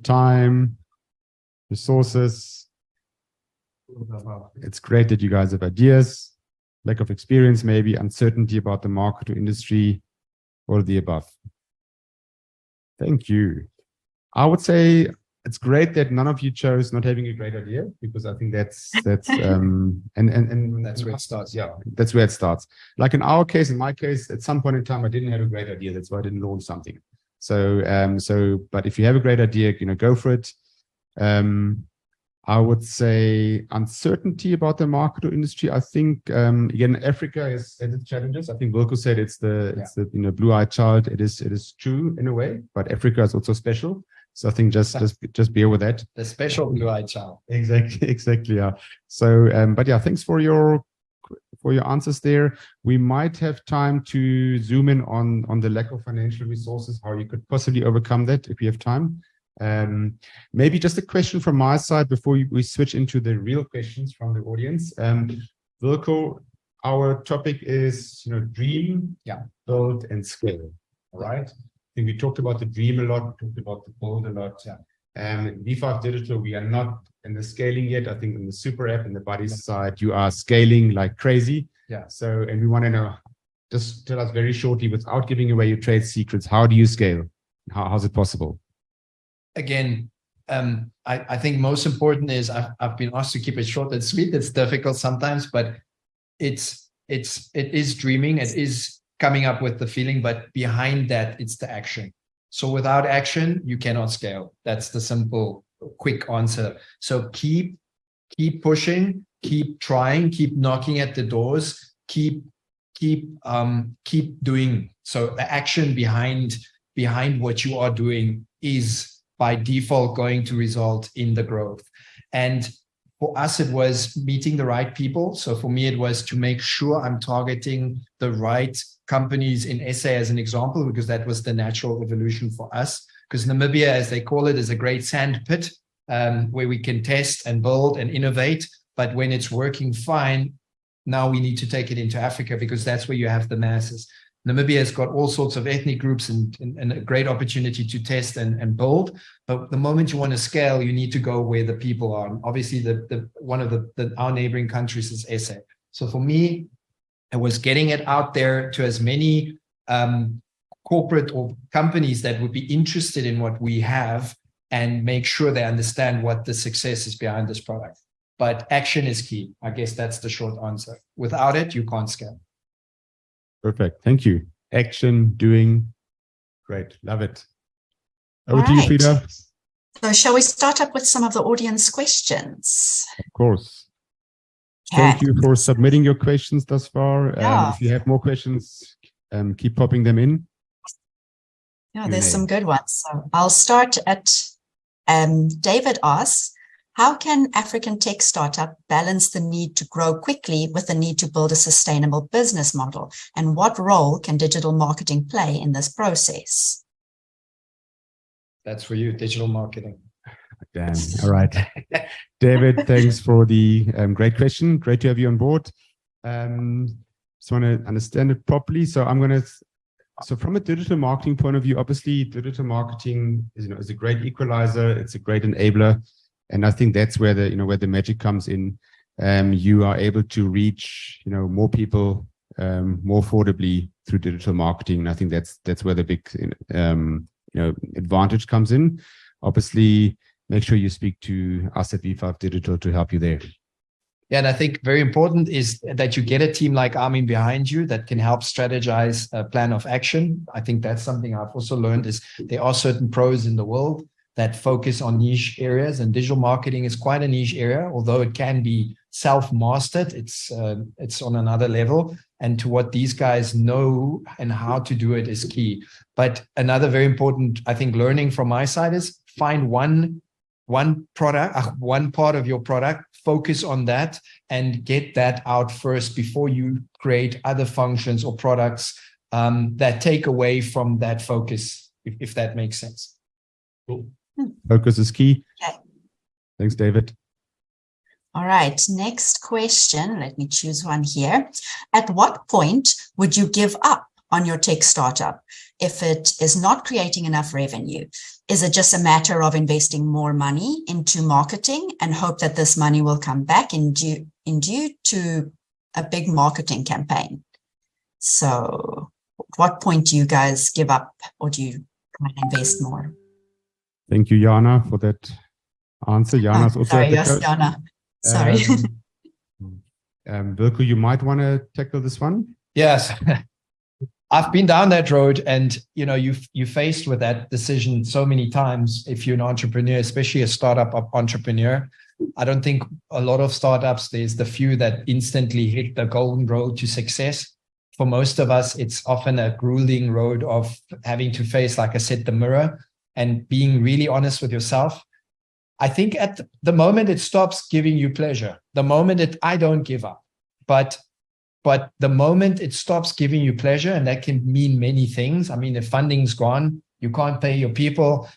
time, resources. It's great that you guys have ideas, lack of experience, maybe uncertainty about the market or industry, all of the above. Thank you. I would say it's great that none of you chose not having a great idea, because I think that's and that's where it starts. Yeah, that's where it starts. Like in our case, in my case, at some point in time, I didn't have a great idea. That's why I didn't launch something. But if you have a great idea, go for it. I would say uncertainty about the market or industry. I think again, Africa has its challenges. I think Wilko said it's the blue-eyed child. It is true in a way, but Africa is also special. So I think just bear with that. The special blue-eyed child. Exactly. Yeah. So, but yeah, thanks for your answers there. We might have time to zoom in on the lack of financial resources, how you could possibly overcome that if you have time. Maybe just a question from my side before we switch into the real questions from the audience. Wilko, our topic is dream, build, and scale. All right. I think we talked about the dream a lot, we talked about the build a lot. V5 Digital, we are not in the scaling yet. I think in the super app and the buddies side, you are scaling like crazy. So, and we want to know, just tell us very shortly, without giving away your trade secrets, how do you scale? How's it possible? Again, I think most important is I've been asked to keep it short and sweet. It's difficult sometimes, but it is dreaming. It is coming up with the feeling, but behind that, it's the action. So without action, you cannot scale. That's the simple, quick answer. So keep pushing, keep trying, keep knocking at the doors, keep doing. So the action behind what you are doing is by default going to result in the growth. And for us, it was meeting the right people. So for me, it was to make sure I'm targeting the right companies in SA as an example, because that was the natural evolution for us. Because Namibia, as they call it, is a great sand pit where we can test and build and innovate. But when it's working fine, now we need to take it into Africa, because that's where you have the masses. Namibia has got all sorts of ethnic groups and a great opportunity to test and build. But the moment you want to scale, you need to go where the people are. And obviously, one of our neighboring countries is SA. So for me, it was getting it out there to as many corporate or companies that would be interested in what we have, and make sure they understand what the success is behind this product. But action is key. I guess that's the short answer. Without it, you can't scale. Perfect. Thank you. Action, doing. Great. Love it. Over to you, Frida. So shall we start up with some of the audience questions? Of course. Thank you for submitting your questions thus far. If you have more questions, keep popping them in. Yeah, there's some good ones. So I'll start at David asks, how can African tech startup balance the need to grow quickly with the need to build a sustainable business model? And what role can digital marketing play in this process? That's for you, digital marketing. Damn. All right. David, thanks for the great question. Great to have you on board. Just want to understand it properly. So so from a digital marketing point of view, obviously digital marketing is a great equalizer. It's a great enabler. And I think that's where the magic comes in. You are able to reach, more people more affordably through digital marketing. And I think that's where the big, advantage comes in. Obviously, make sure you speak to us at V5 Digital to help you there. Yeah, and I think very important is that you get a team like Armin behind you that can help strategize a plan of action. I think that's something I've also learned is there are certain pros in the world that focus on niche areas, and digital marketing is quite a niche area, although it can be self-mastered. It's on another level, and to what these guys know and how to do it is key. But another very important, I think, learning from my side is find one one product, one part of your product, focus on that and get that out first before you create other functions or products that take away from that focus, if that makes sense. Cool. Focus is key. Okay. Thanks, David. All right, next question. Let me choose one here. At what point would you give up on your tech startup if it is not creating enough revenue? Is it just a matter of investing more money into marketing and hope that this money will come back in due to a big marketing campaign? So at what point do you guys give up, or do you try and invest more? Thank you, Jana, for that answer. Jana's also sorry, yes, Jana. Sorry. Wilko, you might want to tackle this one. Yes. I've been down that road, and you're faced with that decision so many times if you're an entrepreneur, especially a startup entrepreneur. I don't think a lot of startups, there's the few that instantly hit the golden road to success. For most of us, it's often a grueling road of having to face, like I said, the mirror and being really honest with yourself. I think at the moment it stops giving you pleasure, the moment I don't give up, but the moment it stops giving you pleasure, and that can mean many things. I mean, if funding's gone, you can't pay your people,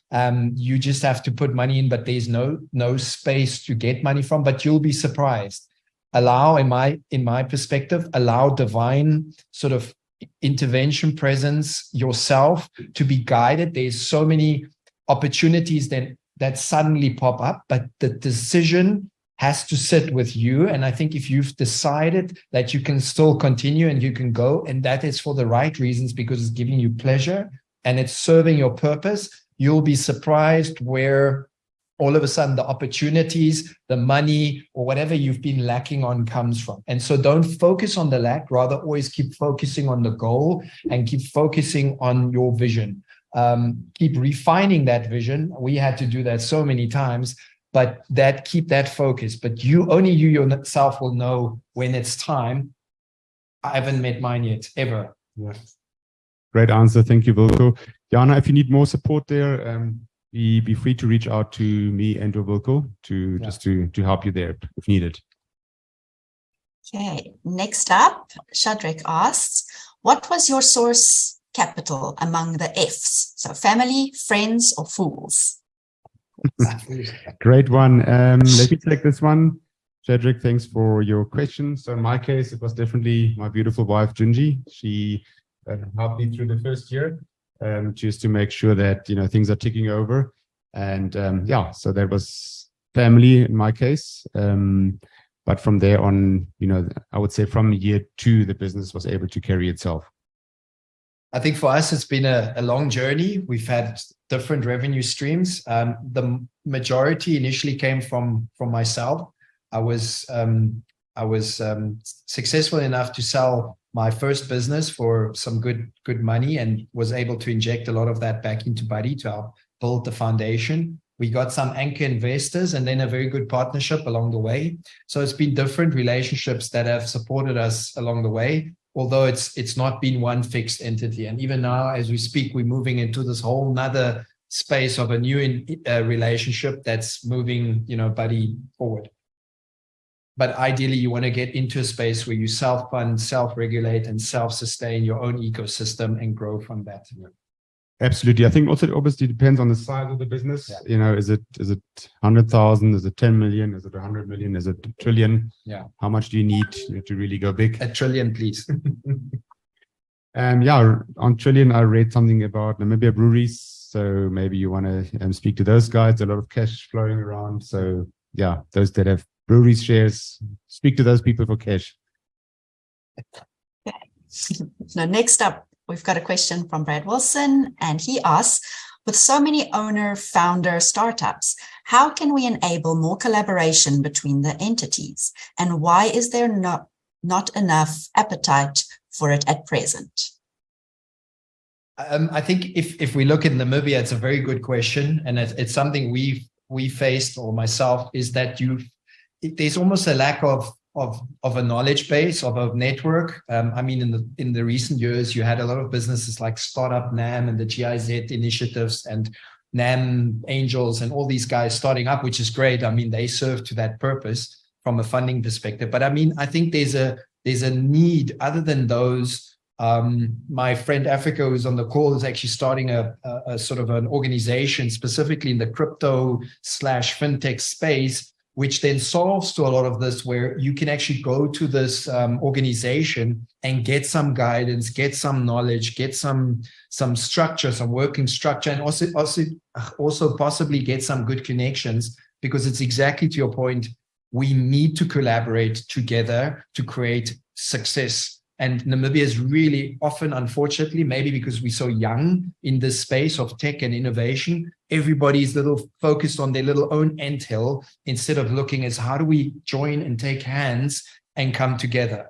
you just have to put money in, but there's no space to get money from, but you'll be surprised. Allow, in my perspective, allow divine sort of intervention, presence, yourself to be guided. There's so many opportunities that suddenly pop up, but the decision has to sit with you. And I think if you've decided that you can still continue and you can go, and that is for the right reasons, because it's giving you pleasure and it's serving your purpose, you'll be surprised where all of a sudden the opportunities, the money, or whatever you've been lacking on comes from. And so don't focus on the lack, rather always keep focusing on the goal and keep focusing on your vision. Keep refining that vision. We had to do that so many times, but keep that focus. But only you yourself will know when it's time. I haven't met mine yet, ever. Yeah. Great answer. Thank you, Wilko. Jana, if you need more support there, be free to reach out to me and to Wilko just to help you there if needed. Okay, next up, Shadrach asks, what was your source capital among the F's? So family, friends, or fools? Great one. Let me take this one. Shadrach, thanks for your question. So in my case, it was definitely my beautiful wife, Junji. She helped me through the first year, just to make sure that things are ticking over. And so that was family in my case. But from there on, I would say from year 2, the business was able to carry itself. I think for us, it's been a long journey. We've had different revenue streams. The majority initially came from myself. I was successful enough to sell my first business for some good money, and was able to inject a lot of that back into Buddy to help build the foundation. We got some anchor investors and then a very good partnership along the way. So it's been different relationships that have supported us along the way, although it's not been one fixed entity. And even now, as we speak, we're moving into this whole nother space of a new relationship that's moving, Buddy forward. But ideally, you want to get into a space where you self-fund, self-regulate, and self-sustain your own ecosystem and grow from that. Absolutely. I think also it obviously depends on the size of the business. Yeah. Is it 100,000? Is it 10 million? Is it 100 million? Is it a trillion? Yeah. How much do you need to really go big? $1 trillion, please. On trillion, I read something about Namibia breweries. So maybe you want to speak to those guys. A lot of cash flowing around. So yeah, those that have breweries shares, speak to those people for cash. Okay. Now, next up, we've got a question from Brad Wilson, and he asks, with so many owner-founder startups, how can we enable more collaboration between the entities? And why is there not enough appetite for it at present? I think if we look at Namibia, it's a very good question. And it's something we faced, or myself, is that there's almost a lack of a knowledge base, of a network. I mean, in the recent years, you had a lot of businesses like Startup NAM and the GIZ initiatives, and NAM, Angels, and all these guys starting up, which is great. I mean, they serve to that purpose from a funding perspective. But I mean, I think there's a need other than those. My friend Africa, who's on the call, is actually starting a sort of an organization specifically in the crypto/fintech space, which then solves to a lot of this, where you can actually go to this organization and get some guidance, get some knowledge, get some structure, some working structure, and also possibly get some good connections, because it's exactly to your point, we need to collaborate together to create success. And Namibia is really often, unfortunately, maybe because we're so young in this space of tech and innovation, everybody's little focused on their little own anthill instead of looking as how do we join and take hands and come together.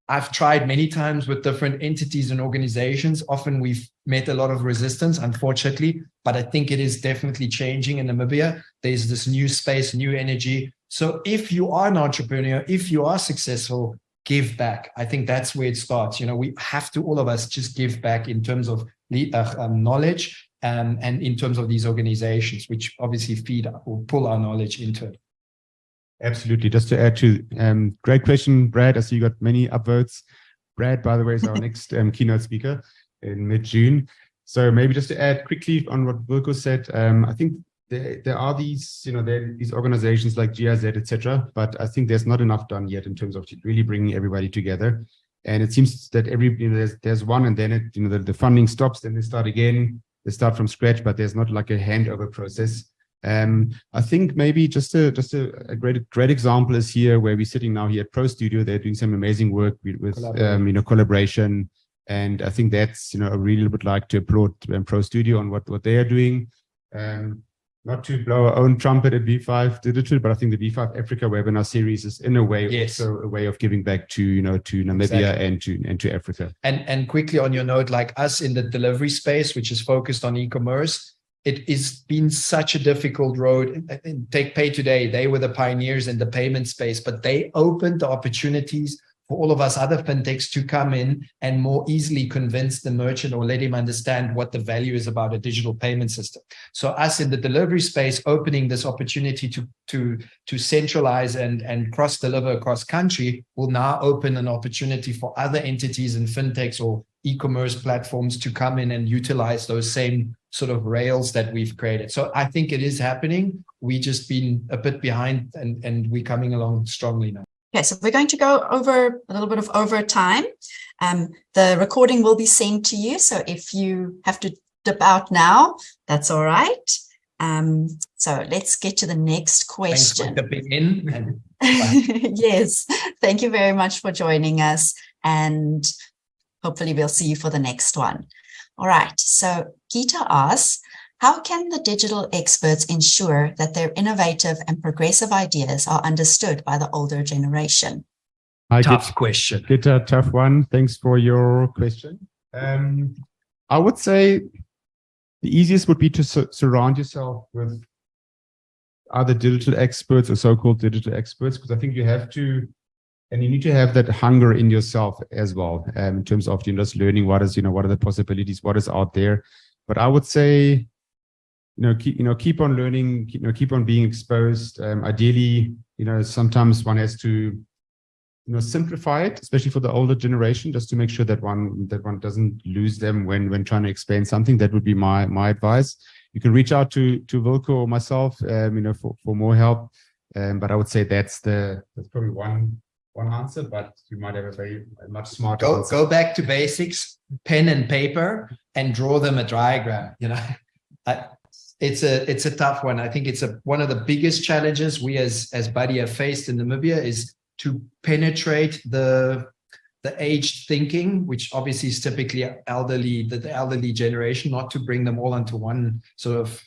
I've tried many times with different entities and organizations. Often we've met a lot of resistance, unfortunately, but I think it is definitely changing in Namibia. There's this new space, new energy. So if you are an entrepreneur, if you are successful, give back. I think that's where it starts. You know, we have to, all of us, just give back in terms of knowledge and in terms of these organizations, which obviously feed or pull our knowledge into it. Absolutely. Just to add to, great question, Brad. I see you got many upvotes. Brad, by the way, is our next keynote speaker in mid-June. So maybe just to add quickly on what Wilko said, I think there are these, these organizations like GIZ, etc. But I think there's not enough done yet in terms of really bringing everybody together. And it seems that there's one, and then the funding stops, then they start again. They start from scratch, but there's not like a handover process. I think maybe just a great example is here, where we're sitting now here at Pro Studio. They're doing some amazing work with collaboration, and I think that's I really would like to applaud Pro Studio on what they are doing. Not to blow our own trumpet at V5 Digital, but I think the V5 Africa webinar series is in a way also a way of giving back to to Namibia and to Africa. And quickly on your note, like us in the delivery space, which is focused on e-commerce, it has been such a difficult road. Take Pay Today, they were the pioneers in the payment space, but they opened the opportunities for all of us other fintechs to come in and more easily convince the merchant or let him understand what the value is about a digital payment system. So us in the delivery space, opening this opportunity to centralize and cross-deliver across country will now open an opportunity for other entities and fintechs or e-commerce platforms to come in and utilize those same sort of rails that we've created. So I think it is happening. We just been a bit behind, and we're coming along strongly now. Okay, so we're going to go over a little bit of overtime. The recording will be sent to you. So if you have to dip out now, that's all right. So let's get to the next question. Thanks for dipping in. Yes, thank you very much for joining us. And hopefully we'll see you for the next one. All right, so Gita asks, how can the digital experts ensure that their innovative and progressive ideas are understood by the older generation? Tough question. Get a tough one. Thanks for your question. I would say the easiest would be to surround yourself with other digital experts or so-called digital experts, because I think you have to, and you need to have that hunger in yourself as well, in terms of just learning what is, what are the possibilities, what is out there. But I would say, keep on learning, keep on being exposed. Ideally, sometimes one has to, simplify it, especially for the older generation, just to make sure that one doesn't lose them when trying to explain something. That would be my advice. You can reach out to Wilko or myself, for more help. But I would say that's probably one answer, but you might have a much smarter answer. Go back to basics, pen and paper, and draw them a diagram. It's a tough one. I think it's one of the biggest challenges we as Buddy have faced in Namibia is to penetrate the aged thinking, which obviously is typically elderly, the elderly generation, not to bring them all into one sort of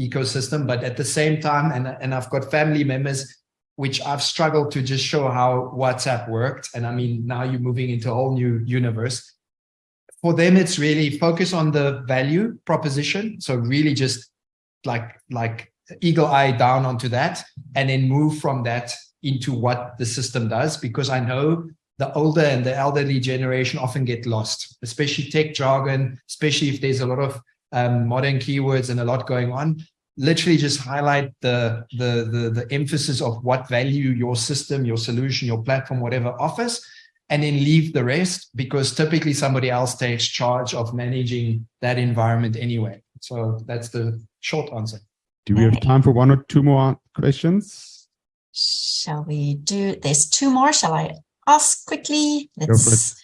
ecosystem, but at the same time, and I've got family members which I've struggled to just show how WhatsApp worked. And I mean, now you're moving into a whole new universe. For them, it's really focus on the value proposition. So really just like eagle eye down onto that, and then move from that into what the system does. Because I know the older and the elderly generation often get lost, especially tech jargon, especially if there's a lot of modern keywords and a lot going on. Literally just highlight the emphasis of what value your system, your solution, your platform, whatever offers, and then leave the rest, because typically somebody else takes charge of managing that environment anyway. So that's the short answer. Do we have time for one or two more questions? Shall we do, there's two more. Shall I ask quickly? Let's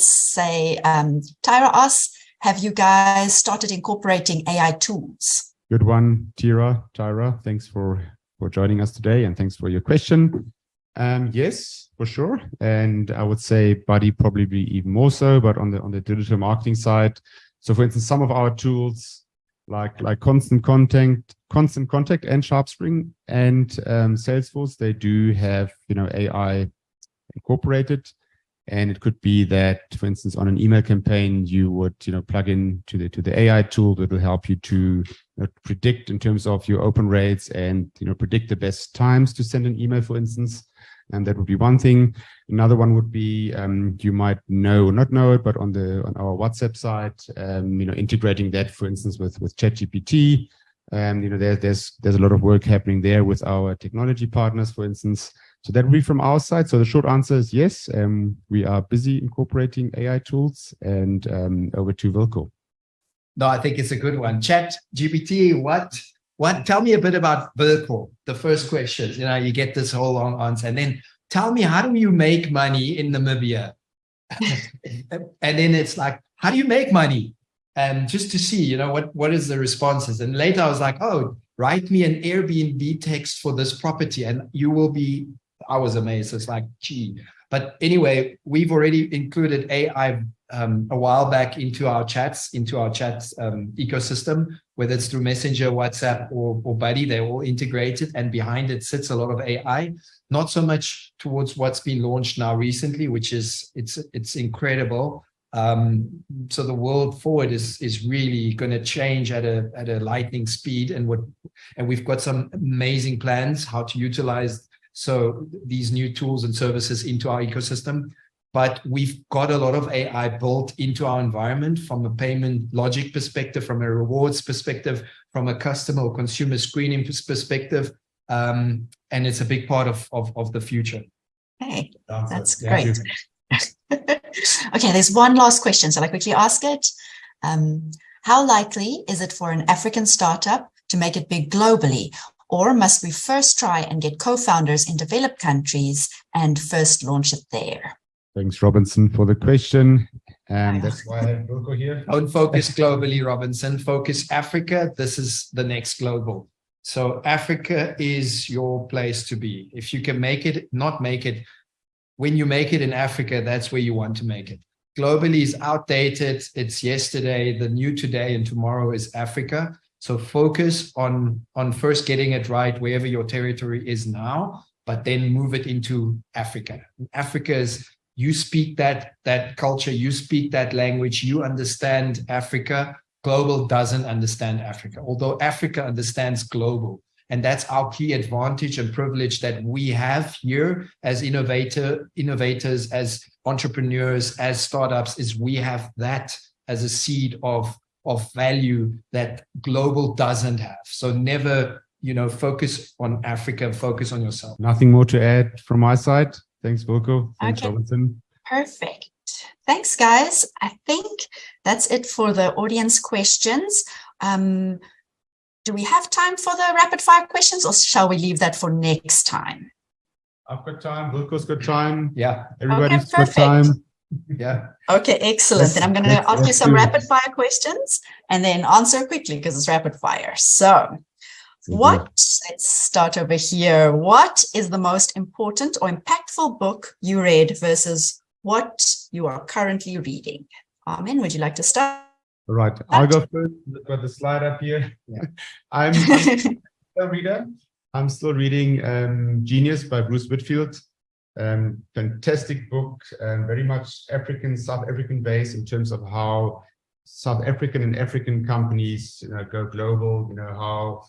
say, Tyra asks, have you guys started incorporating AI tools? Good one, Tyra. Thanks for joining us today, and thanks for your question. Yes, for sure. And I would say Buddy probably be even more so, but on the digital marketing side. So for instance, some of our tools like Constant Contact and SharpSpring and Salesforce, they do have, AI incorporated. And it could be that, for instance, on an email campaign, you would, plug in to the AI tool that will help you to predict in terms of your open rates and, predict the best times to send an email, for instance. And that would be one thing. Another one would be, you might know or not know it, but on our WhatsApp side, integrating that, for instance, with ChatGPT. There's a lot of work happening there with our technology partners, for instance. So that would be from our side. So the short answer is yes, we are busy incorporating AI tools. And over to Wilko. No, I think it's a good one. ChatGPT, what? Tell me a bit about Wilko. The first question, you get this whole long answer, and then tell me, how do you make money in Namibia? And then it's like, how do you make money? And just to see, what is the responses. And later I was like, oh, write me an Airbnb text for this property, and you will be. I was amazed. It's like, gee. But anyway, we've already included AI a while back into our chats ecosystem, whether it's through Messenger, WhatsApp, or Buddy. They're all integrated, and behind it sits a lot of AI. Not so much towards what's been launched now recently, which is it's incredible. So the world forward is really going to change at a lightning speed, and we've got some amazing plans how to utilize these new tools and services into our ecosystem. But we've got a lot of AI built into our environment from a payment logic perspective, from a rewards perspective, from a customer or consumer screening perspective, and it's a big part of the future. Hey, that's great. Okay, there's one last question. Shall I quickly ask it? How likely is it for an African startup to make it big globally? Or must we first try and get co-founders in developed countries and first launch it there? Thanks, Robinson, for the question. And that's why I have Wilko here. Don't focus globally, Robinson. Focus Africa. This is the next global. So Africa is your place to be. If you can make it, not make it, when you make it in Africa, that's where you want to make it. Globally is outdated. It's yesterday. The new today and tomorrow is Africa. So focus on first getting it right wherever your territory is now, but then move it into Africa. Africa is, you speak that culture, you speak that language, you understand Africa. Global doesn't understand Africa, although Africa understands global. And that's our key advantage and privilege that we have here as innovators, as entrepreneurs, as startups, is we have that as a seed of value that global doesn't have. So never, focus on Africa, focus on yourself. Nothing more to add from my side. Thanks, Wilko. Thanks, okay. Robinson. Perfect. Thanks, guys. I think that's it for the audience questions. Do we have time for the rapid fire questions, or shall we leave that for next time? I've got time. Wilko's got time. Yeah. Everybody's got time. Yeah. Okay, excellent. Then I'm going to ask you some rapid fire questions and then answer quickly because it's rapid fire. So let's start over here. What is the most important or impactful book you read versus what you are currently reading? Armin, would you like to start? All right, I'll go first. I've got the slide up here. Yeah. I'm a reader. I'm still reading Genius by Bruce Whitfield. Fantastic book, very much South African based in terms of how South African and African companies go global. How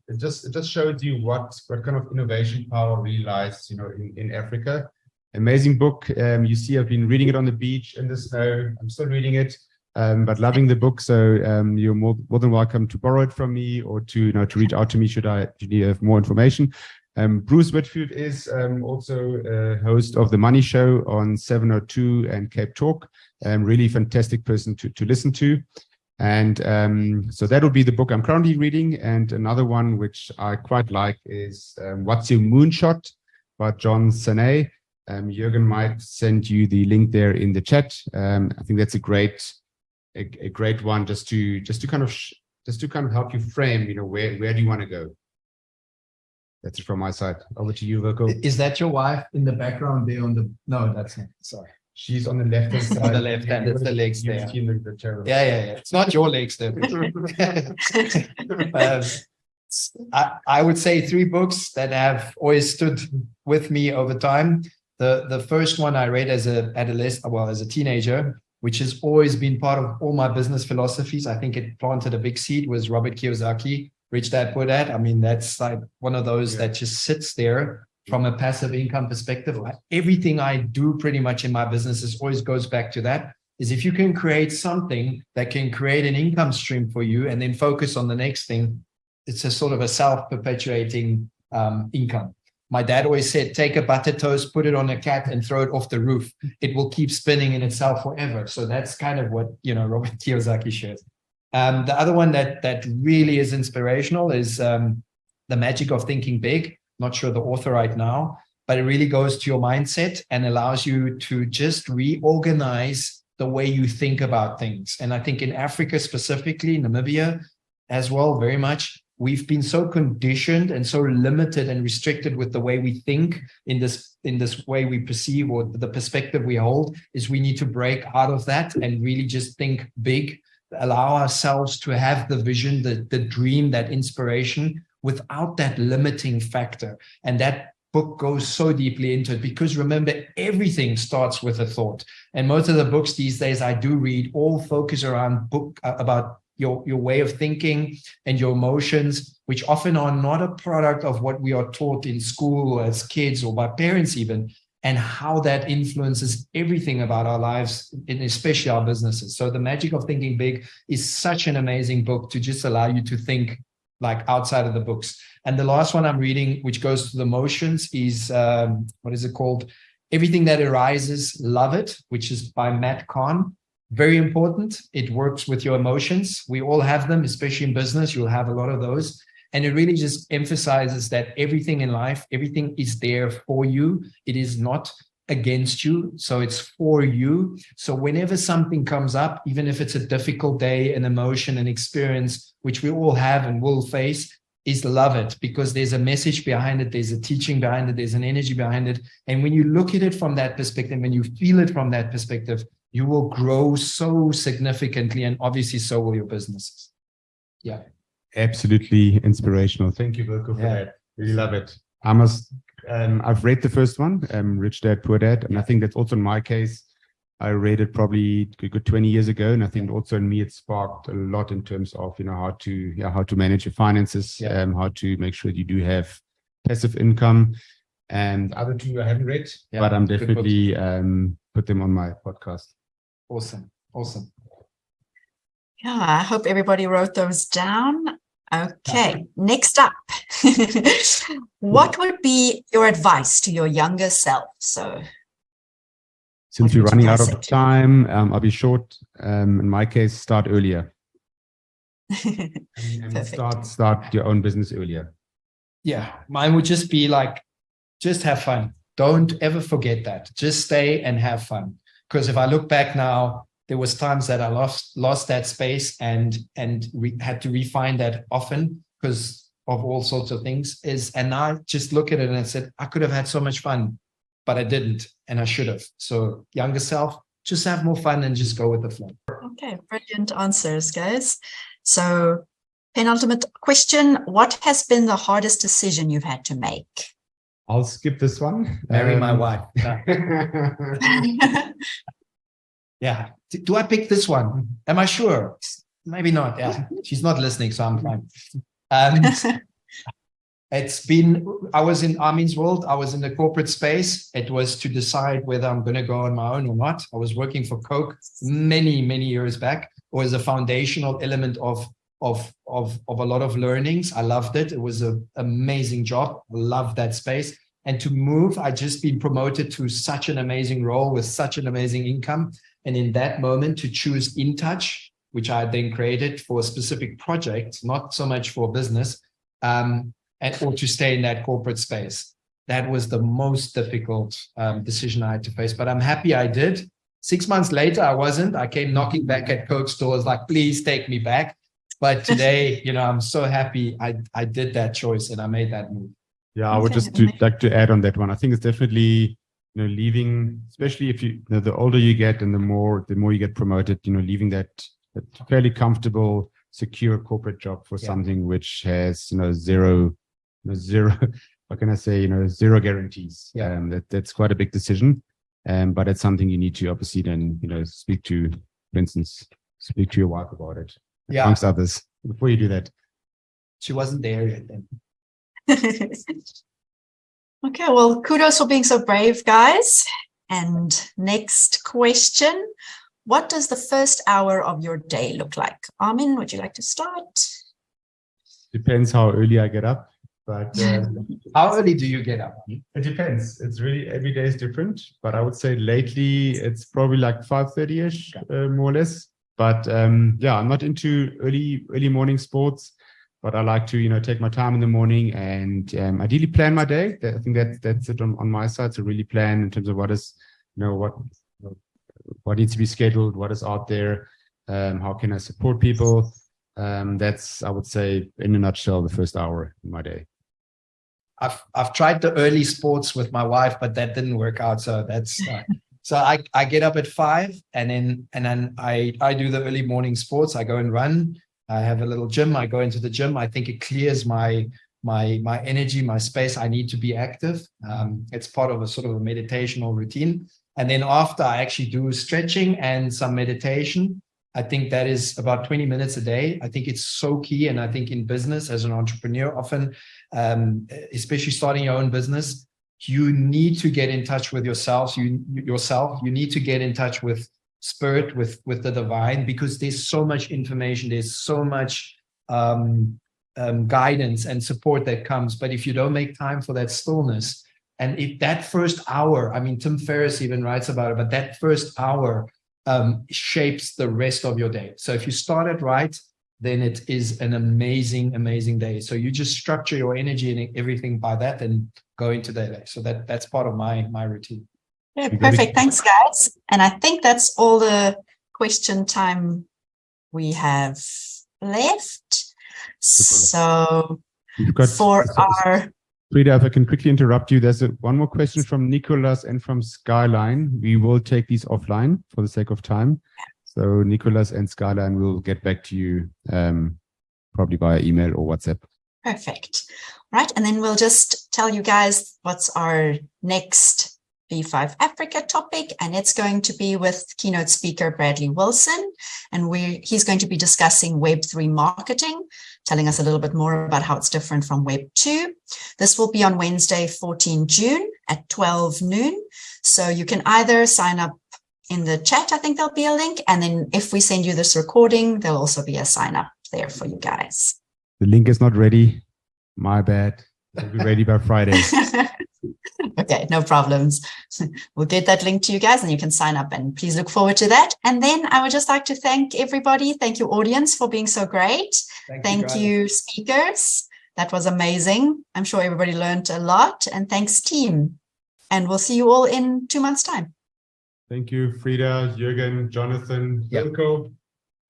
it just shows you what kind of innovation power really lies in Africa. Amazing book. You see, I've been reading it on the beach in the snow. I'm still reading it. but loving the book. So you're more than welcome to borrow it from me, or to reach out to me should you have more information. Bruce Whitfield is also a host of the Money Show on 702 and Cape Talk. Really fantastic person to listen to. And so that will be the book I'm currently reading. And another one which I quite like is What's Your Moonshot by John Sanay. Jürgen might send you the link there in the chat. I think that's a great one just to kind of help you frame, where do you want to go? That's it from my side. Over to you, Wilko. Is that your wife in the background there on the? No, that's not. Sorry. She's on the left hand side. On the left hand, it's the legs there. Yeah. It's not your legs though. I would say 3 books that have always stood with me over time. The first one I read as a teenager, which has always been part of all my business philosophies. I think it planted a big seed, was Robert Kiyosaki, Rich Dad Poor Dad. I mean, that's like one of those that just sits there from a passive income perspective. Everything I do pretty much in my businesses always goes back to that, is if you can create something that can create an income stream for you and then focus on the next thing, it's a sort of a self-perpetuating income. My dad always said, take a butter toast, put it on a cat and throw it off the roof. It will keep spinning in itself forever. So that's kind of what, Robert Kiyosaki shares. The other one that really is inspirational is The Magic of Thinking Big. Not sure the author right now, but it really goes to your mindset and allows you to just reorganize the way you think about things. And I think in Africa specifically, Namibia as well, very much, we've been so conditioned and so limited and restricted with the way we think in this way we perceive, or the perspective we hold, is we need to break out of that and really just think big, allow ourselves to have the vision, the dream, that inspiration without that limiting factor. And that book goes so deeply into it, because remember, everything starts with a thought. And most of the books these days I do read all focus around about your way of thinking and your emotions, which often are not a product of what we are taught in school as kids or by parents even, and how that influences everything about our lives, and especially our businesses. So The Magic of Thinking Big is such an amazing book to just allow you to think like outside of the books. And the last one I'm reading, which goes to the emotions, is what is it called? Everything That Arises, Love It, which is by Matt Kahn. Very important. It works with your emotions. We all have them, especially in business. You'll have a lot of those. And it really just emphasizes that everything in life, everything is there for you. It is not against you. So it's for you. So whenever something comes up, even if it's a difficult day, an emotion, an experience, which we all have and will face, is love it, because there's a message behind it. There's a teaching behind it. There's an energy behind it. And when you look at it from that perspective, when you feel it from that perspective, you will grow so significantly, and obviously so will your businesses. Yeah. Absolutely inspirational. Thank you, Wilko, for that. Really love it. I've read the first one, Rich Dad, Poor Dad. And I think that's also in my case. I read it probably a good 20 years ago. And I think also in me, it sparked a lot in terms of, how to manage your finances, how to make sure that you do have passive income. And the other 2 I haven't read, but I'm definitely put them on my podcast. Awesome. Yeah, I hope everybody wrote those down. Okay, next up. What would be your advice to your younger self? So, since we're running out of time, I'll be short. In my case, start earlier. and start your own business earlier. Yeah, mine would just be like, just have fun. Don't ever forget that. Just stay and have fun. Because if I look back now, there was times that I lost that space and had to refine that often because of all sorts of things. And I just look at it and I said, I could have had so much fun, but I didn't, and I should have. So younger self, just have more fun and just go with the flow. Okay, brilliant answers, guys. So penultimate question, what has been the hardest decision you've had to make? I'll skip this one. Marry my wife. Yeah. Do I pick this one? Am I sure? Maybe not. Yeah. She's not listening, so I'm fine. I was in Armin's world. I was in the corporate space. It was to decide whether I'm going to go on my own or not. I was working for Coke many, many years back. It was a foundational element of a lot of learnings. I loved it. It was an amazing job. I loved that space. And to move, I just been promoted to such an amazing role with such an amazing income. And in that moment, to choose InTouch, which I then created for a specific project, not so much for business, or to stay in that corporate space. That was the most difficult decision I had to face. But I'm happy I did. 6 months later, I wasn't. I came knocking back at Coke's doors like, please take me back. But today, I'm so happy I did that choice and I made that move. Yeah, I would just like to add on that one. I think it's definitely, leaving, especially if the older you get and the more you get promoted, leaving that fairly comfortable, secure corporate job for something which has, zero, what can I say, zero guarantees. Yeah. That's quite a big decision. But it's something you need to obviously then, speak to, for instance, speak to your wife about it, amongst others, before you do that. She wasn't there yet then. Okay, well, kudos for being so brave, guys. And next question. What does the first hour of your day look like? Armin, would you like to start? Depends how early I get up. But how early do you get up? It depends. It's really, every day is different. But I would say lately it's probably like 5:30ish, more or less. But I'm not into early morning sports. But I like to, take my time in the morning and ideally plan my day. I think that's it on my side. So really plan in terms of what is, what needs to be scheduled, what is out there, how can I support people. That's, I would say, in a nutshell, the first hour in my day. I've tried the early sports with my wife, but that didn't work out. So that's so I get up at 5 and then I do the early morning sports. I go and run. I have a little gym. I go into the gym. I think it clears my energy, my space. I need to be active. It's part of a sort of a meditational routine. And then after, I actually do stretching and some meditation. I think that is about 20 minutes a day. I think it's so key. And I think in business, as an entrepreneur, often, especially starting your own business, you need to get in touch with yourself. You need to get in touch with spirit, with the divine, because there's so much information, there's so much guidance and support that comes. But if you don't make time for that stillness, and if that first hour, Tim Ferriss even writes about it, but that first hour shapes the rest of your day. So if you start it right, then it is an amazing, amazing day. So you just structure your energy and everything by that and go into that day. So that's part of my routine. Yeah, perfect. Thanks, guys. And I think that's all the question time we have left. So Frida, if I can quickly interrupt you, there's one more question from Nicholas and from Skyline. We will take these offline for the sake of time. So Nicholas and Skyline will get back to you probably via email or WhatsApp. Perfect. Right. And then we'll just tell you guys what's our next B5 Africa topic, and it's going to be with keynote speaker Bradley Wilson, and he's going to be discussing Web3 marketing, telling us a little bit more about how it's different from Web2. This will be on Wednesday, 14 June at 12 noon. So you can either sign up in the chat, I think there'll be a link, and then if we send you this recording, there'll also be a sign up there for you guys. The link is not ready. My bad. It'll be ready by Friday. Okay, no problems. We'll get that link to you guys and you can sign up, and please look forward to that. And then I would just like to thank everybody. Thank you, audience, for being so great. Thank you, speakers. That was amazing. I'm sure everybody learned a lot. And thanks, team. And we'll see you all in 2 months' time. Thank you, Frida, Jürgen, Jonathan, Wilko.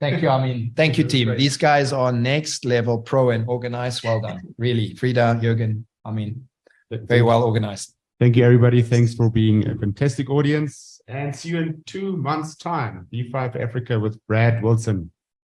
Thank you, Armin. Thank you, team. These guys are next level pro and organized. Well done. Really. Frida, Jürgen, Armin. Very well organized. Thank you, everybody. Thanks for being a fantastic audience. And see you in 2 months' time. B5 Africa with Brad Wilson.